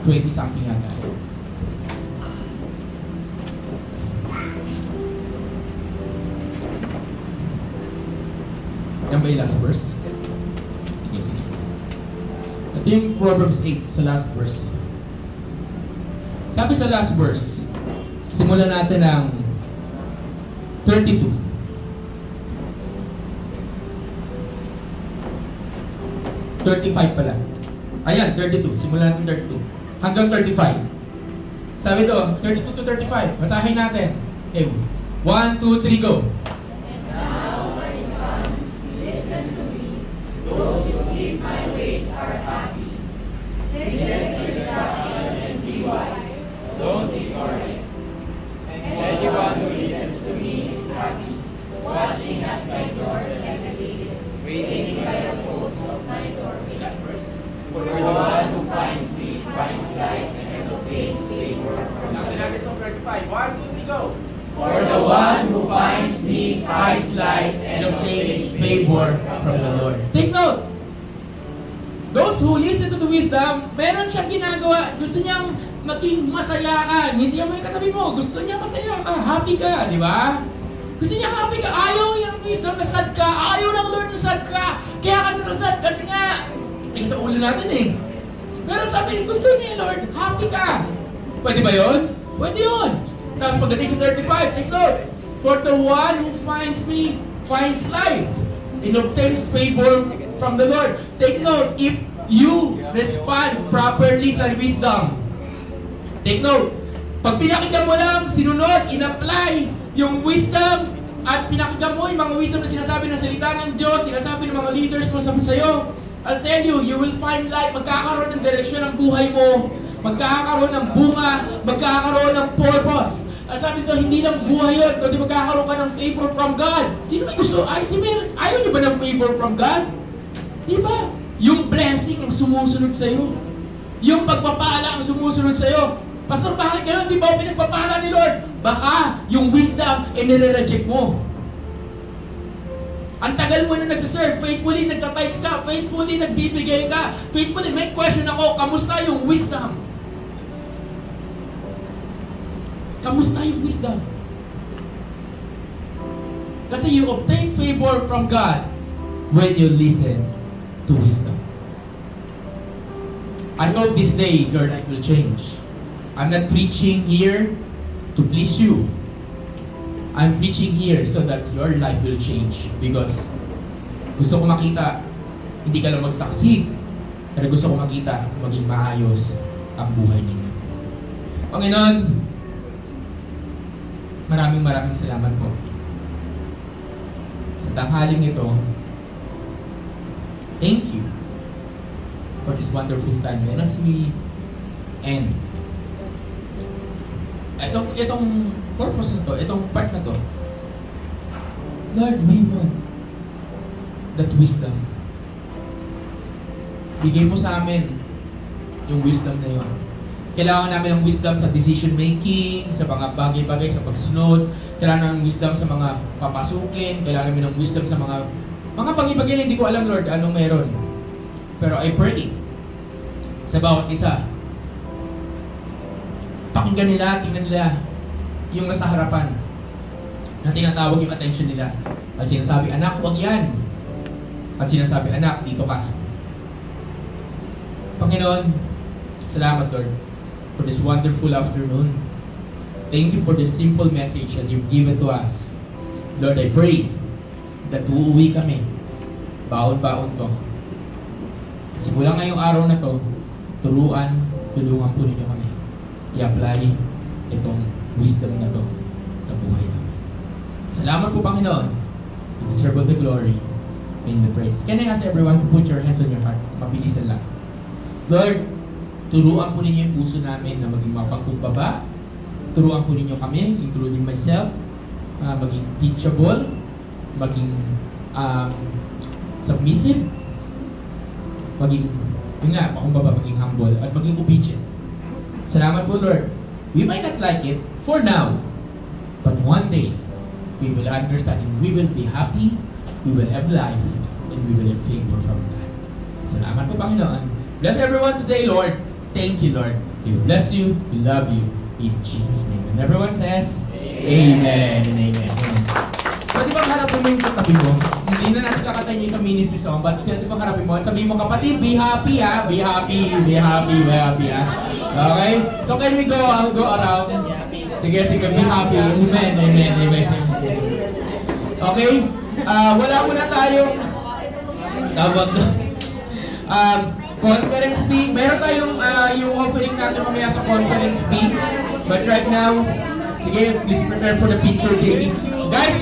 20 something nga tayo. Yan ba yung last verse? Sige. Ito yung Proverbs 8 sa last verse. Sabi sa last verse, simulan natin ng 32. pala. Ayan, 32. Simulan natin 32. Hanggang 35. Sabi to, 32 to 35. Basahin natin. Okay. 1, 2, 3, go. Now, my sons, listen to me. Those who keep my ways are happy. Listen to instruction and be wise. Don't ignore it. And anyone who finds life and obtains favor from the Lord. Take note. Those who listen to the wisdom, meron siyang ginagawa. Gusto niyang maging masaya ka. Hindi mo yung katabi mo. Gusto niya masaya ka. Happy ka. Di ba? Gusto niya happy ka. Ayaw yung wisdom na sad ka. Ayaw ng Lord na sad ka. Kaya ka na sad kasi nga. Tingin sa ulo natin eh. Pero sabi, gusto niya Lord, happy ka. Pwede ba yun? Pwede yun. Tapos pagdating sa 35, take note. For the one who finds me, finds life and obtains favor from the Lord. Take note, if you respond properly sa wisdom. Take note, pag pinakinggan mo lang, sinunod, in-apply yung wisdom at pinakinggan mo yung mga wisdom na sinasabi ng salita ng Diyos, sinasabi ng mga leaders mo sa sa'yo, I'll tell you, you will find life, magkakaroon ng direksyon ng buhay mo, magkakaroon ng bunga, magkakaroon ng purpose. At sabi dito, hindi lang buhay yun, kundi magkakaroon ka ng favor from God. Sino may gusto? Ayaw niyo ba ng favor from God? Diba? Yung blessing ang sumusunod sa'yo. Yung pagpapala ang sumusunod sa'yo. Pastor, bakit gano'n? Di ba pinagpapala ni Lord? Baka yung wisdom nire-reject mo. Ang tagal mo na nagsaserve, faithfully nagtatites ka, faithfully nagbibigay ka, faithfully, may question ako, kamusta yung wisdom? Kamusta yung wisdom? Kasi you obtain favor from God when you listen to wisdom. I hope this day your life will change. I'm not preaching here to please you. I'm preaching here so that your life will change because gusto ko makita hindi ka lang mag-succeed, pero gusto ko makita maging maayos ang buhay ninyo. Panginoon, maraming salamat po sa tanghaling ito. Thank you for this wonderful time. And as we end, itong purpose na to, itong part na to, Lord, we want that wisdom. Bigay mo sa amin yung wisdom na yun. Kailangan namin ng wisdom sa decision making, sa mga bagay-bagay, sa pagsunod. Kailangan ng wisdom sa mga papasukin. Kailangan namin ng wisdom sa mga bagay-bagay na hindi ko alam, Lord, anong meron. Pero I pray sa bawat isa, pakinggan nila, tingnan nila yung nasa harapan na tinatawag yung attention nila. At sinasabi, anak, huwag yan. At sinasabi, anak, dito ka. Panginoon, salamat, Lord, for this wonderful afternoon. Thank you for this simple message that you've given to us. Lord, I pray that uuwi kami. Baon-baon to. Simula ngayong araw na to, tulungan po ninyo kami. I-apply itong wisdom na to sa buhay namin. Salamat po, Panginoon. You deserve all the glory and the praise. Can I ask everyone to put your hands on your heart? Mabilisan lang. Lord, turuan po ninyo yung puso namin na maging mapagkumbaba. Turuan po ninyo kami, including myself, maging teachable, maging submissive, maging, pakumbaba, maging humble, at maging obedient. Salamat po, Lord. We might not like it for now, but one day, we will understand and we will be happy, we will have life, and we will have favor from God. Salamat po, Panginoon. Bless everyone today, Lord. Thank you, Lord. We bless you, we love you, in Jesus' name. And everyone says, Amen and Amen. Pwede bang harapin mo yung katabi mo? Hindi na natin kakatayin yung sa ministry song, but pwede bang harapin mo? At sabihin mo, kapatid, be happy ha, be happy, be happy, be happy ha. Okay? So can we go around? Sige, be happy. Amen, amen, amen. Okay? Wala muna tayong tawag conference fee. Meron tayong yung offering natin mamaya sa conference fee. But right now, sige, please prepare for the picture taking. Guys,